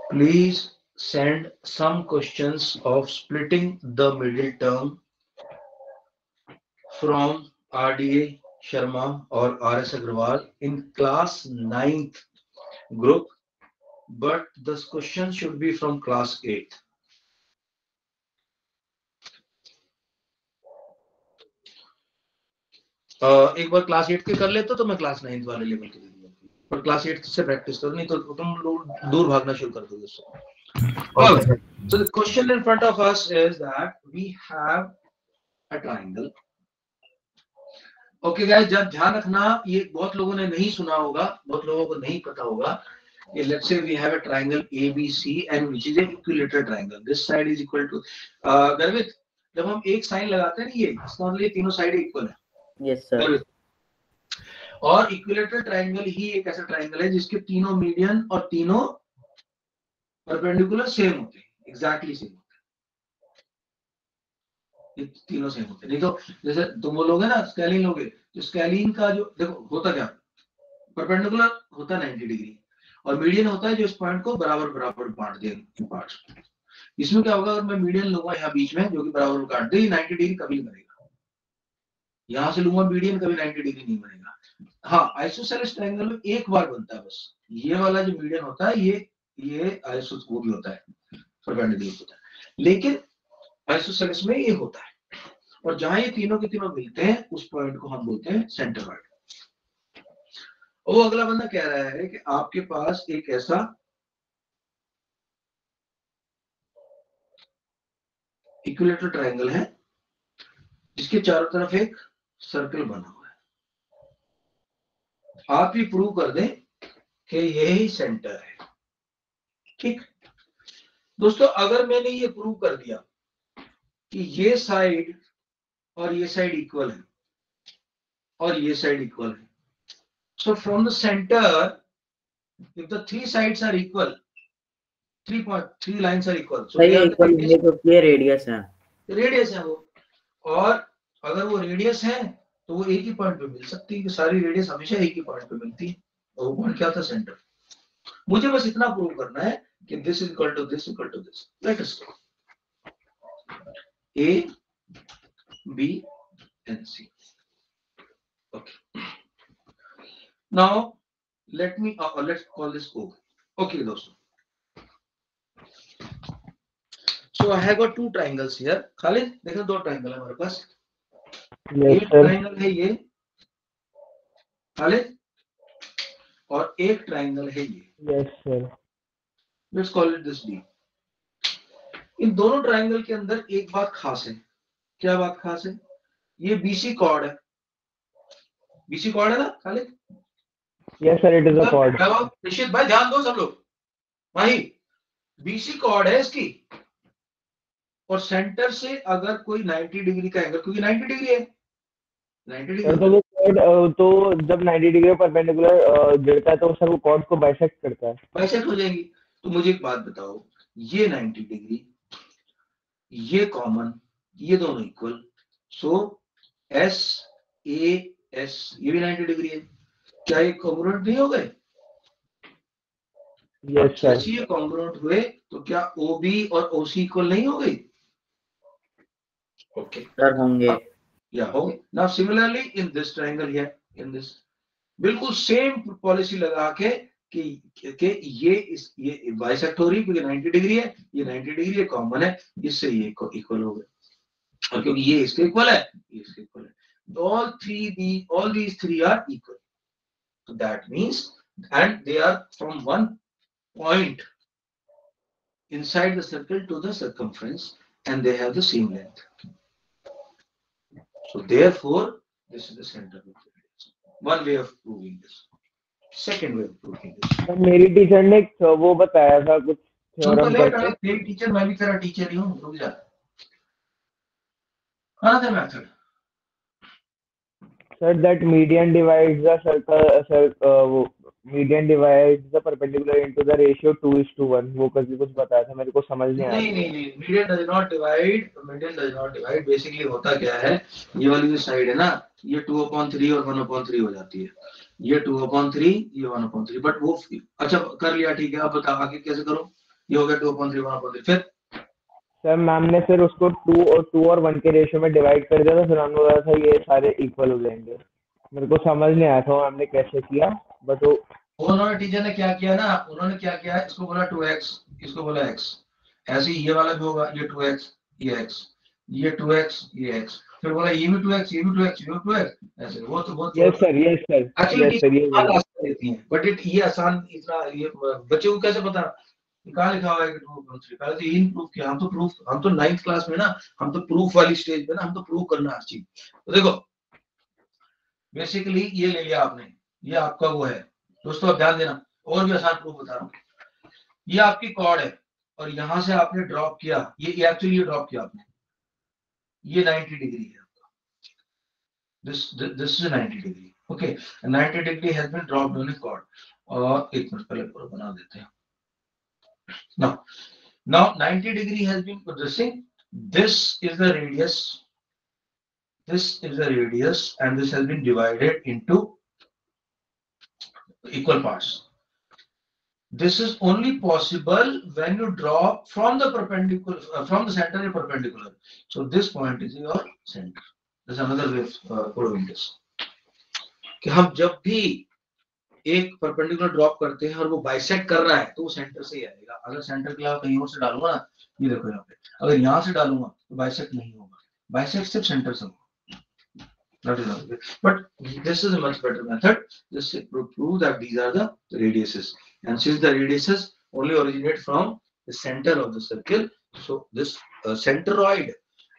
Please send some questions of splitting the middle term from RDA Sharma or RS Agrawal in class 9th group, but this question should be from class 8th. एक बार क्लास 8 के कर लेते तो मैं क्लास 9th वाले लेवल के दे दूंगा, पर क्लास 8 से प्रैक्टिस करो, नहीं तो तुम लोग दूर भागना शुरू कर दोगे उससे। Okay. So the question in front of us is that we have a triangle. Okay guys, जब ध्यान रखना, ये बहुत लोगों ने नहीं सुना होगा, बहुत लोगों को नहीं पता होगा। ये let's say we have a triangle ABC and which is an equilateral triangle. This side is equal to गर्वित, जब हम एक साइन लगाते हैं ना, ये इसका मतलब ये तीनों साइड इक्वल है। Yes sir. और इक्विलेटरल ट्रायंगल ही एक ऐसा ट्रायंगल है जिसके तीनों मीडियन और तीनों परपेंडिकुलर सेम होते हैं, एग्जैक्टली सेम होते हैं, ये तीनों सेम होते हैं। नहीं तो जैसे तुम बोलोगे ना स्केलिन लोगे, तो स्केलिन का जो देखो होता क्या, परपेंडिकुलर होता है 90 डिग्री और मीडियन होता है जो इस पॉइंट को बराबर बराबर बांट दे इन पार्ट्स। इसमें क्या होगा, अगर मैं मीडियन लूंगा यहाँ बीच में जो कि बराबर काट दे, 90 डिग्री कभी नहीं बनेगा। यहां से लूंगा मीडियन, कभी 90 डिग्री नहीं बनेगा। हाँ, आइसोसेलेस ट्रायंगल में एक बार बनता है बस, ये वाला जो मीडियन होता है ये आइसोस वो भी होता है, परपेंडिकुलर होता है, लेकिन आइसोसेलेस में ये होता है। और जहां ये तीनों के तीनों मिलते हैं उस पॉइंट को हम बोलते हैं सेंटरॉइड। वो अगला बंदा कह रहा है कि आपके पास एक ऐसा इक्विलेटरल ट्रायंगल है जिसके चारों तरफ एक सर्कल बना हुआ है, आप ही प्रूव कर दें कि यही सेंटर है। ठीक दोस्तों, अगर मैंने ये प्रूव कर दिया कि ये साइड और ये साइड इक्वल है और ये साइड इक्वल है, so from the centre if the three sides are equal, 3 lines are equal, so ये इक्वल है तो ये रेडियस है, रेडियस है वो। और अगर वो रेडियस है तो वो एक ही पॉइंट पे मिल सकती है, कि सारी रेडियस हमेशा एक ही पॉइंट पे मिलती है, और वो पॉइंट क्या था, सेंटर। मुझे बस इतना प्रूव करना है कि this is equal to this equal to this. Let us go A, B and C. Okay. Now let me let's call this O. Okay दोस्तों, so I have got 2 triangles here. Khalid देखो 2 triangle है हमारे पास। एक triangle है ये खालिद और एक triangle है ये। Yes sir. Let's call it this B। इन दोनों ट्रायंगल के अंदर एक बात खास है। क्या बात खास है? ये BC कॉर्ड है। BC कॉर्ड है ना Khalid? Yes sir, it is a cord. निश्चित भाई ध्यान दो सब लोग भाई, BC कॉर्ड है इसकी, और सेंटर से अगर कोई 90 डिग्री का एंगल, क्योंकि 90 डिग्री है, 90 डिग्री तो वो कॉर्ड तो जब 90 डिग्री परपेंडिकुलर गिरता है तो सर वो कॉर्ड को बाइसेक्ट करता है, बाइसेक्ट हो जाएंगी। तो मुझे एक बात बताओ, ये 90 डिग्री, ये कॉमन, ये दोनों इक्वल, सो SAS ये भी 90 डिग्री है, क्या ये कॉन्ग्रुएंट नहीं हो गए? Yes sir. जैसे ये कॉन्ग्रुएंट हुए तो क्या OB और OC इक्वल नहीं हो गई? ओके सर होंगे, या होंगे। Now similarly in this triangle here, in this बिल्कुल सेम पॉलिसी लगा के कि ये बाइसेक्ट हो रही है क्योंकि 90 डिग्री है, ये 90 डिग्री है, कॉमन है, इससे ये इक्वल हो गए, और क्योंकि ये इसके इक्वल है, ये इसके इक्वल है, all these three are equal. So that means, and they are from one point inside the circle to the circumference, and they have the same length. So therefore, this is the center of the radius. One way of proving this. Second way of proving this. मेरी teacher ने वो बताया था कुछ theorem करके। तेरी teacher, मैं भी तेरा टीचर ही हूँ, रुक जा। Another method. Sir, that median divides the circle, median divides the perpendicular into the ratio 2:1. वो करके कुछ बताया था, मेरे को समझ नहीं आया। नहीं, median does not divide. Basically होता क्या है, ये वाली जो साइड है ना, ये 2/3 और 1/3 हो जाती है, ये 2/3, ये 1/3, बट वो अच्छा कर लिया, ठीक है। अब बता आगे कैसे करो, ये हो गया 2/3 1/3, फिर सर मैम ने फिर उसको 2 और 1 के रेशियो में डिवाइड कर दिया था, फिर हमने बोला था ये सारे इक्वल हो जाएंगे। मेरे को समझ नहीं आया था हमने कैसे किया, बट उन्होंने टीचर ने क्या किया ना, उन्होंने क्या किया, इसको बोला 2x, इसको बोला x, ऐसे ही ये वाला भी होगा, ये 2x, ये x, ये 2x, ये x, फिर बोला ये भी 2x, ये भी 2x, ये भी 2x, ऐसे वो तो बहुत। यस सर देती हैं, बट ये आसान, इतना ये बच्चे को कैसे पता कहाँ लिखा हुआ है कि 2/3, पहले तो यही प्रूफ किया। हम तो 9th क्लास में ना, हम तो प्रूफ वाली स्टेज पे ना, हम तो प्रूव करना हर चीज। तो देखो बेसिकली ये ले लिया आपने, ये आपका वो है दोस्तों, अब ध्यान देना, और भी आसान प्रूफ बता रहा हूँ। ये आपकी कॉर्ड है और यहां से आपने ड्रॉप किया, ये एक्चुअली ड्रॉप किया आपने, ये 90 डिग्री है आपका, this is 90 degree, okay, 90 degree has been dropped on a chord. और एक मिनट पहले पूरा बना देते हैं। Now 90 degree has been producing. This is the radius. This is the radius, and this has been divided into equal parts. This is only possible when you drop from the perpendicular, from the center to perpendicular. So this point is your center. There's another way of proving this. कि हम जब भी एक perpendicular drop करते हैं और वो bisect कर रहा है तो वो सेंटर से ही आएगा। अगर सेंटर के अलावा कहीं और से डालूंगा ना, ये देखो यहाँ पे, अगर यहाँ से डालूंगा तो बाइसेक्ट नहीं होगा, बाइसेक्ट सिर्फ सेंटर से होगा। But this is a much better method. Just to prove that these are the radiuses, and since the radiuses only originate from the center of the circle, so this centroid.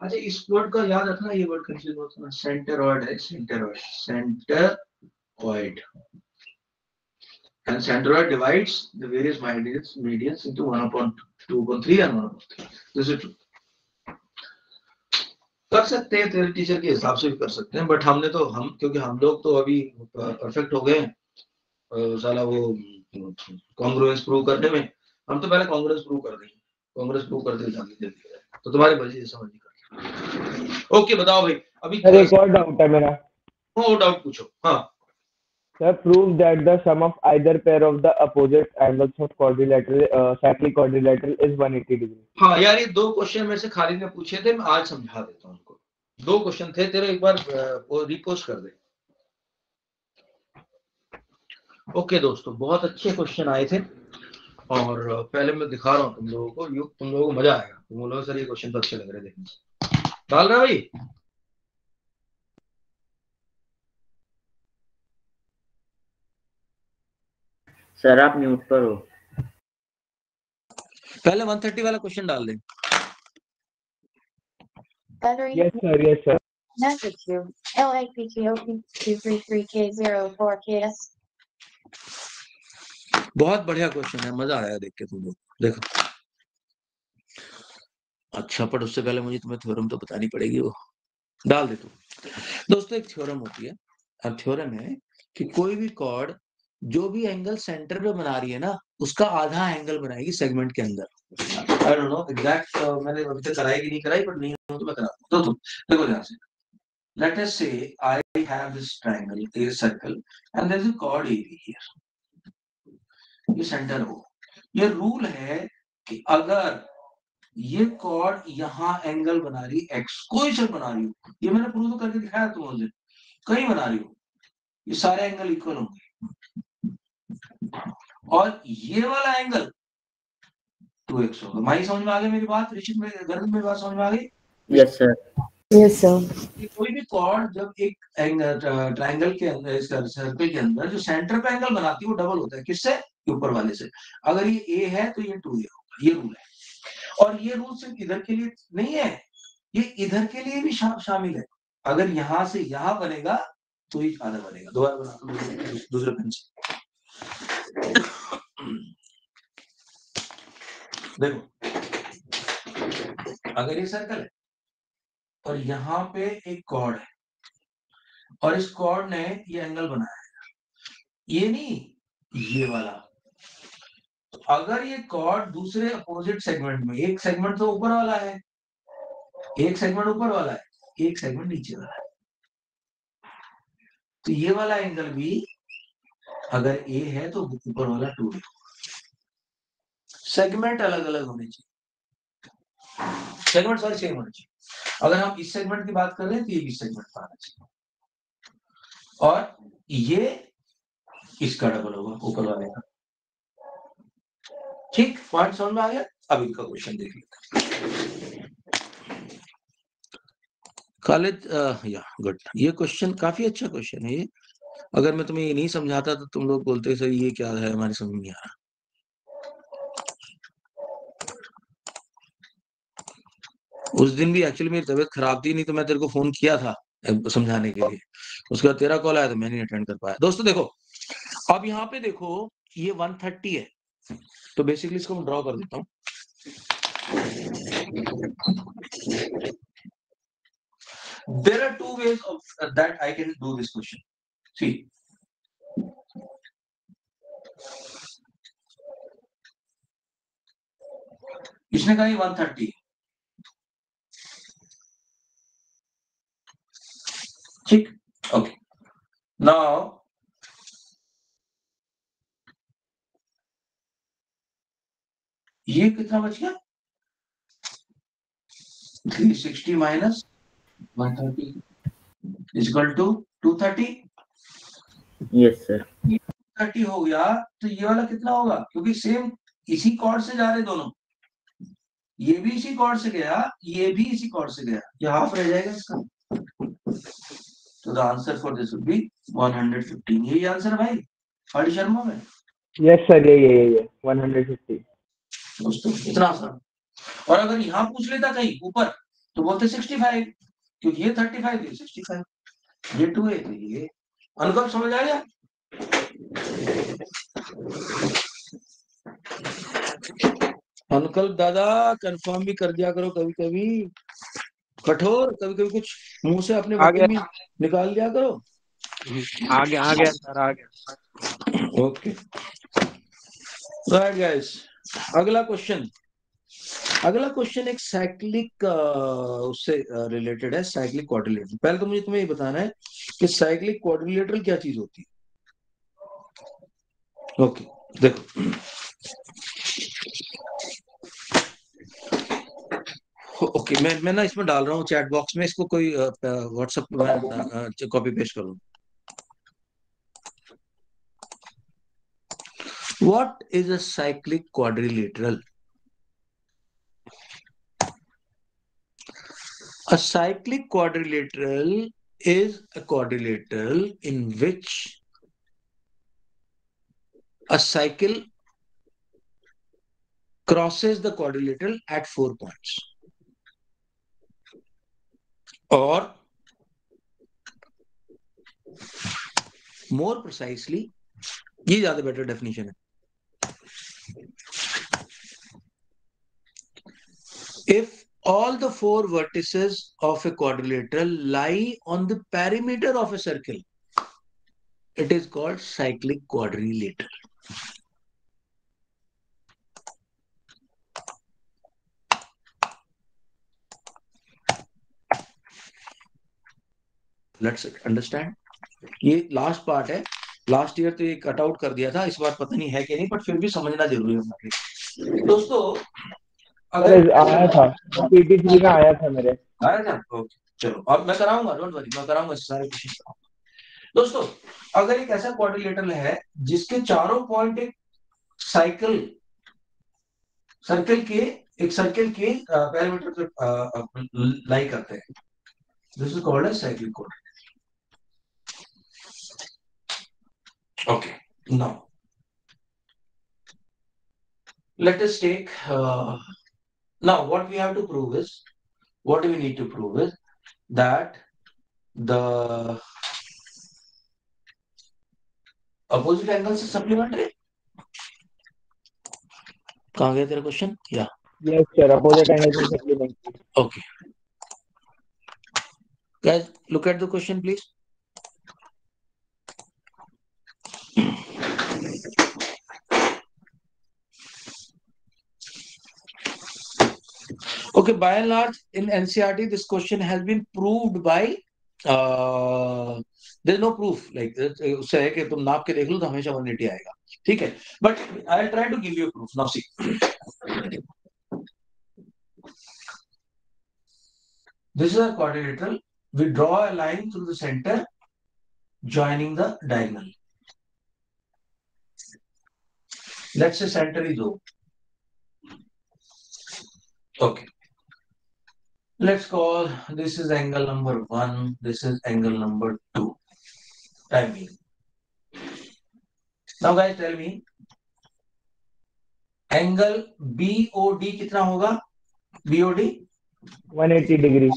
अच्छा इस word का याद रखना, ये word confuse होता है, centroid है, centroid. And centroid divides the various medians into 1/2/3 and 1/3. This is true. कर सकते हैं, तेरे टीचर के हिसाब से भी कर सकते हैं, बट क्योंकि हम लोग तो अभी परफेक्ट हो गए साला वो कॉन्ग्रुएंस प्रूव करने में, हम तो पहले कॉन्ग्रुएंस प्रूव कर देंगे, कॉन्ग्रुएंस प्रूव कर देंगे, तो तुम्हारी मर्जी समझ नहीं करती। ओके बताओ भाई, अभी एक और डाउट है मेरा। डाउट पूछो। हाँ Sir, prove that the sum of either pair of the opposite angles of cyclic quadrilateral is 180 degree. हाँ यार, ये 2 क्वेश्चन में से खालिद ने पूछे थे, मैं आज समझा देता हूँ उनको। 2 क्वेश्चन थे तेरे, एक बार रिपोस्ट कर दे। ओके दोस्तों, बहुत अच्छे क्वेश्चन आए थे और पहले मैं दिखा रहा हूँ तुम लोगों को, तुम लोगों को मजा आएगा। तुम बोलोगे सर ये क्वेश्चन तो अच्छे लग रहे देखने से, डाल रहा भाई। सर आप म्यूट पर हो। पहले 130 वाला क्वेश्चन डाल दे। Yes sir. Message you. LAPTOP233K04KS. बहुत बढ़िया क्वेश्चन है, मजा आया देख के तुम लोग। देखो अच्छा, पर उससे पहले मुझे तुम्हें थ्योरम तो बतानी पड़ेगी, वो डाल दे तू। दोस्तों एक थ्योरम होती है, और थ्योरम है कि कोई भी कॉर्ड जो भी एंगल सेंटर पे बना रही है ना, उसका आधा एंगल बनाएगी सेगमेंट के अंदर। आई डोंट नो एग्जैक्ट, मैंने अभी तक कराई कि नहीं कराई, बट नहीं हो तो मैं करा दूं। तो देखो ध्यान से, let us say I have this triangle, a circle, and there is a chord AB here, ये सेंटर हो। ये रूल है कि अगर ये कॉर्ड यहाँ एंगल बना रही एक्स, कोई सा बना रही हो, ये मैंने प्रूव तो करके दिखाया तुम मुझे, कहीं बना रही हो, ये सारे एंगल इक्वल होंगे। और ये वाला एंगल 2x होगा। माही समझ में आ गई मेरी बात? ऋषित में गर्द मेरी बात समझ में आ गई? Yes sir. Yes, sir. कोई भी कॉर्ड जब एक एंगल ट्रायंगल के अंदर, सर्कल के अंदर जो सेंटर पे एंगल बनाती है वो डबल होता है। किससे? ऊपर वाले से। अगर ये a है तो ये 2a होगा, ये रूल है। और ये रूल सिर्फ इधर के लिए नहीं है, ये इधर के लिए भी शामिल है। अगर यहां से यहां बनेगा तो ये आधा बनेगा। दोबारा बना दूसरे पेन से। देखो, अगर ये सर्कल है और यहाँ पे एक कॉर्ड है और इस कॉर्ड ने ये एंगल बनाया है, ये नहीं, ये वाला। तो अगर ये कॉर्ड दूसरे अपोजिट सेगमेंट में, एक सेगमेंट तो ऊपर वाला है, एक सेगमेंट ऊपर वाला है, एक सेगमेंट नीचे वाला है, तो ये वाला एंगल भी अगर ए है तो ऊपर वाला 2a। सेगमेंट अलग अलग होने चाहिए, सेगमेंट सॉरी सेम होने चाहिए। अगर हम इस सेगमेंट की बात कर रहे हैं तो ये भी सेगमेंट का आना चाहिए, और ये इसका डबल होगा ऊपर वाले का। ठीक, पॉइंट समझ में आ गया? अब इनका क्वेश्चन देख लेते हैं। खालिद, या गुड, ये क्वेश्चन काफी अच्छा क्वेश्चन है ये। अगर मैं तुम्हें ये नहीं समझाता तो तुम लोग बोलते सर ये क्या है, हमारी समझ नहीं आ रहा। उस दिन भी एक्चुअली मेरी तबीयत खराब थी, नहीं तो मैं तेरे को फोन किया था समझाने के लिए। उसके बाद तेरा कॉल आया तो मैं नहीं अटेंड कर पाया। दोस्तों देखो, अब यहाँ पे देखो ये 130 है, तो बेसिकली इसको मैं ड्रॉ कर देता हूँ। There are two ways of that I can do this question. See, इसने कहा 130, ठीक, ओके। नाउ ये कितना बच गया? 360 minus 130 equal to 230। Yes sir. 30 हो गया, तो ये वाला कितना होगा? क्योंकि सेम इसी कॉर्ड से जा रहे दोनों, ये भी इसी कॉर्ड से गया, ये भी इसी कॉर्ड से गया, ये हाफ रह जाएगा इसका। तो the answer for this would be 115। यही आंसर है भाई हरी शर्मा में? यस सर, ये 150। दोस्तों इतना आसान। और अगर यहाँ पूछ लेता कहीं ऊपर तो बोलते 65, क्योंकि ये 35 ये 65, ये 2 है तो ये। अनुभव समझ आ गया? अंकल दादा कंफर्म भी कर दिया करो, कभी कभी कठोर, कभी कभी कुछ मुंह से अपने वकील भी निकाल दिया करो। आ गया सर, आ गया। ओके राइट गाइस, अगला क्वेश्चन एक साइक्लिक उससे रिलेटेड है, साइक्लिक क्वाड्रिलेटरल। पहले तो मुझे तुम्हें ये बताना है कि साइक्लिक क्वाड्रिलेटरल क्या चीज होती है। ओके देखो, ओके मैं ना इसमें डाल रहा हूँ चैट बॉक्स में, इसको कोई व्हाट्सएप में कॉपी पेस्ट करो। What is a cyclic quadrilateral? A cyclic quadrilateral is a quadrilateral in which a cycle crosses the quadrilateral at 4 points. Or more precisely, ये ज्यादा बेटर डेफिनेशन है। If all the 4 vertices of a quadrilateral lie on the perimeter of a circle, it is called cyclic quadrilateral. Let's understand. ये last part है, last year तो ये cut out कर दिया था, इस बार पता नहीं है कि नहीं, बट फिर भी समझना जरूरी है हमारे लिए। दोस्तों अगर आया था PT3 में आया था मेरे, आया था, ओके चलो अब मैं कराऊंगा, डोंट वरी, मैं कराऊंगा सारे क्वेश्चन। दोस्तों अगर एक ऐसा क्वाड्रिलेटरल है जिसके चारों पॉइंट एक साइकिल सर्कल के एक सर्कल के पैरामीटर पे लाई करते हैं. This is called as cyclic coordinate. Okay, now let us take now what we have to prove is, what we need to prove is that the opposite angles is supplementary. कहाँ गया तेरा question? या Yes, sir. Opposite angles are supplementary. Okay, guys, look at the question, please. Okay, by and large, in NCERT, this question has been proved by. There's no proof like उससे है कि तुम नाप के देख लो तो हमेशा 180 आएगा, ठीक है. But I'll try to give you a proof. Now see, this is a quadrilateral. We draw a line through the center, joining the diagonal. Let's say center is O. Okay. Let's call this is angle number 1, this is angle number 2. I mean. Now guys tell me, angle BOD कितना होगा? BOD 180 degree.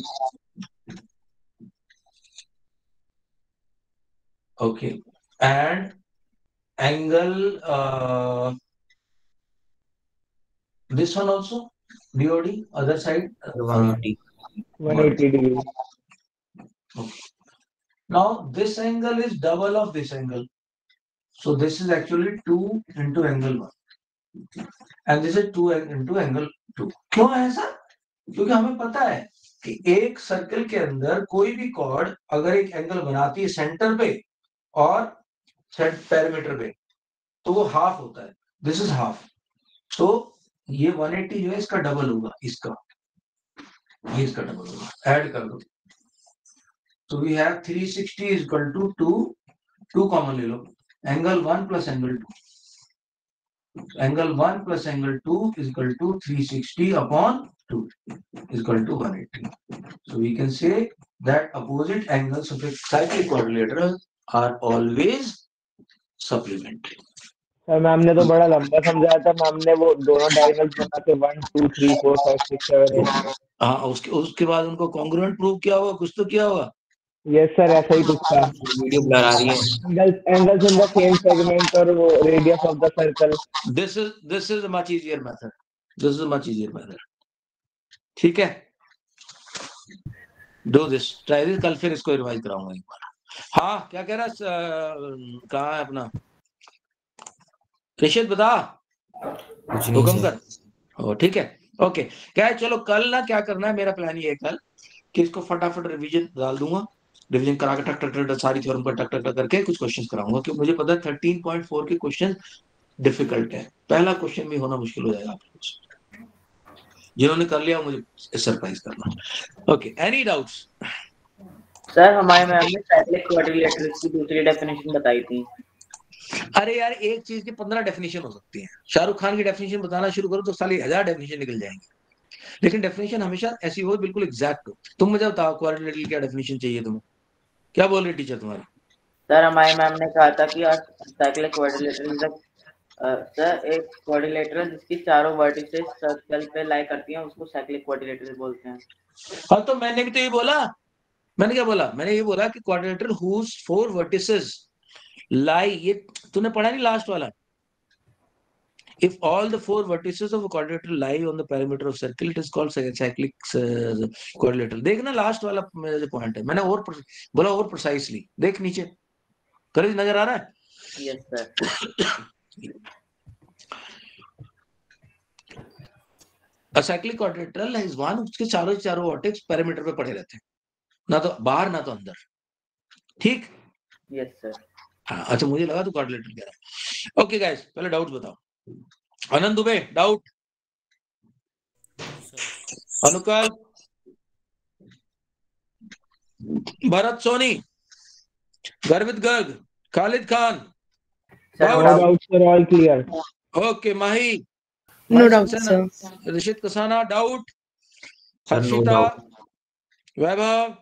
Okay. And angle this one also BOD, other side 180. 180 degree. Okay. Now this angle is double of this angle, so this is actually 2 into angle 1 and this is 2 into angle 2. क्यों है ऐसा? क्योंकि हमें पता है कि एक circle के अंदर कोई भी कॉर्ड अगर एक एंगल बनाती है सेंटर पे और पैरामीटर पे तो वो हाफ होता है. This is half. तो ये 180 जो है इसका डबल होगा, इसका ये इसका डबल होगा. ऐड कर दो तो we have 360 is equal to 2 common ले लो. Angle 1 plus angle 2, angle 1 plus angle 2 is equal to 360 upon 2 is equal to 180. So we can say that opposite angles of a cyclic quadrilateral are always supplementary. Sir ma'am ने तो बड़ा लंबा समझाया था. Ma'am ने वो दोनों डायगोनल्स बना के 1 2 3 4 5 6 7 8. हाँ, उसके बाद उनको कॉन्ग्रुएंट प्रूव किया होगा, कुछ तो किया होगा. यस सर, ऐसा ही कुछ था. वीडियो ब्लर आ रही है. Angles in the same segment और वो radius of the circle. This is a much easier method. This is a much easier method. ठीक है, डू दिस, ट्राई दिस. कल फिर इसको रिवाइज कराऊंगा एक बार. हाँ, क्या कह रहा है? कहाँ है अपना निश्चित? बता, हुक्म कर. ओ ठीक है, ओके. क्या है, चलो कल ना क्या करना है, मेरा प्लान ये है कल कि इसको फटाफट रिवीजन डाल दूंगा. रिवीजन करा के टक टक टक सारी थ्योरम पर टक टक टक करके कुछ क्वेश्चंस कराऊंगा, क्योंकि मुझे पता है 13.4 के क्वेश्चन डिफिकल्ट है. पहला क्वेश्चन भी होना मुश्किल हो जाएगा आप लोगों से. जिन्होंने कर लिया मुझे सरप्राइज करना. Okay, any doubts? सर हमारे मैम ने साइक्लिक क्वाड्रिलेटरल की दूसरी डेफिनेशन बताई थी. अरे यार, एक चीज की 15 डेफिनेशन हो सकती है. शाहरुख खान की डेफिनेशन बताना शुरू करो तो साली 1000 डेफिनेशन निकल जाएंगे. लेकिन डेफिनेशन हमेशा ऐसी हो, बिल्कुल एग्जैक्ट हो. तुम मुझे बताओ क्वाड्रिलेटरल क्या डेफिनेशन चाहिए तुम्हें? क्या बोल रही टीचर तुम्हारी? सर हमारे मैम ने कहा था कि साइक्लिक क्वाड्रिलेटरल सर एक क्वाड्रिलेटरल जिसकी चारों वर्टिसेस सर्कल पे लाई करती हैं उसको साइक्लिक क्वाड्रिलेटरल बोलते हैं. हाँ, तो मैंने भी तो ये बोला. मैंने क्या बोला? मैंने ये बोला कि क्वाड्रिलेटरल हुज 4 वर्टिसेस लाई, ये तूने पढ़ा नहीं लास्ट वाला? If all the 4 vertices of a quadrilateral lie on the perimeter of circle, it is called cyclic quadrilateral. देखना लास्ट वाला मेरा जो पॉइंट है, मैंने और बोला और प्रिसाइसली. देख नीचे, करेज नजर आ रहा है? Yes sir. A cyclic quadrilateral is one, उसके चारों वर्टेक्स पैरामीटर पे पड़े रहते हैं, ना तो बाहर ना तो अंदर. ठीक? Yes sir. हाँ, अच्छा, मुझे लगा तो क्वाड्रिलेटरल कह रहा है. ओके गाइस, पहले डाउट्स बताओ. आनंद दुबे, डाउट? अनुकाल, भरत सोनी, गर्वित Garg, Khalid Khan. Sir, all doubts are all clear. Okay, Mahi. No Mahi doubt, Saxena. sir. Rishit Kasana, doubt. Sir, no Harshita, doubt. Vaibhav.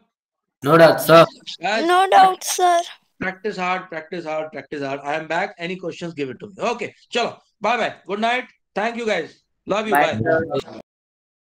No doubt, sir. Guys, No doubt, sir. practice hard, practice hard, practice hard. I am back. Any questions, give it to me. Okay, chalo. Bye bye. Good night. Thank you, guys. Love you. Bye, Bye. sir.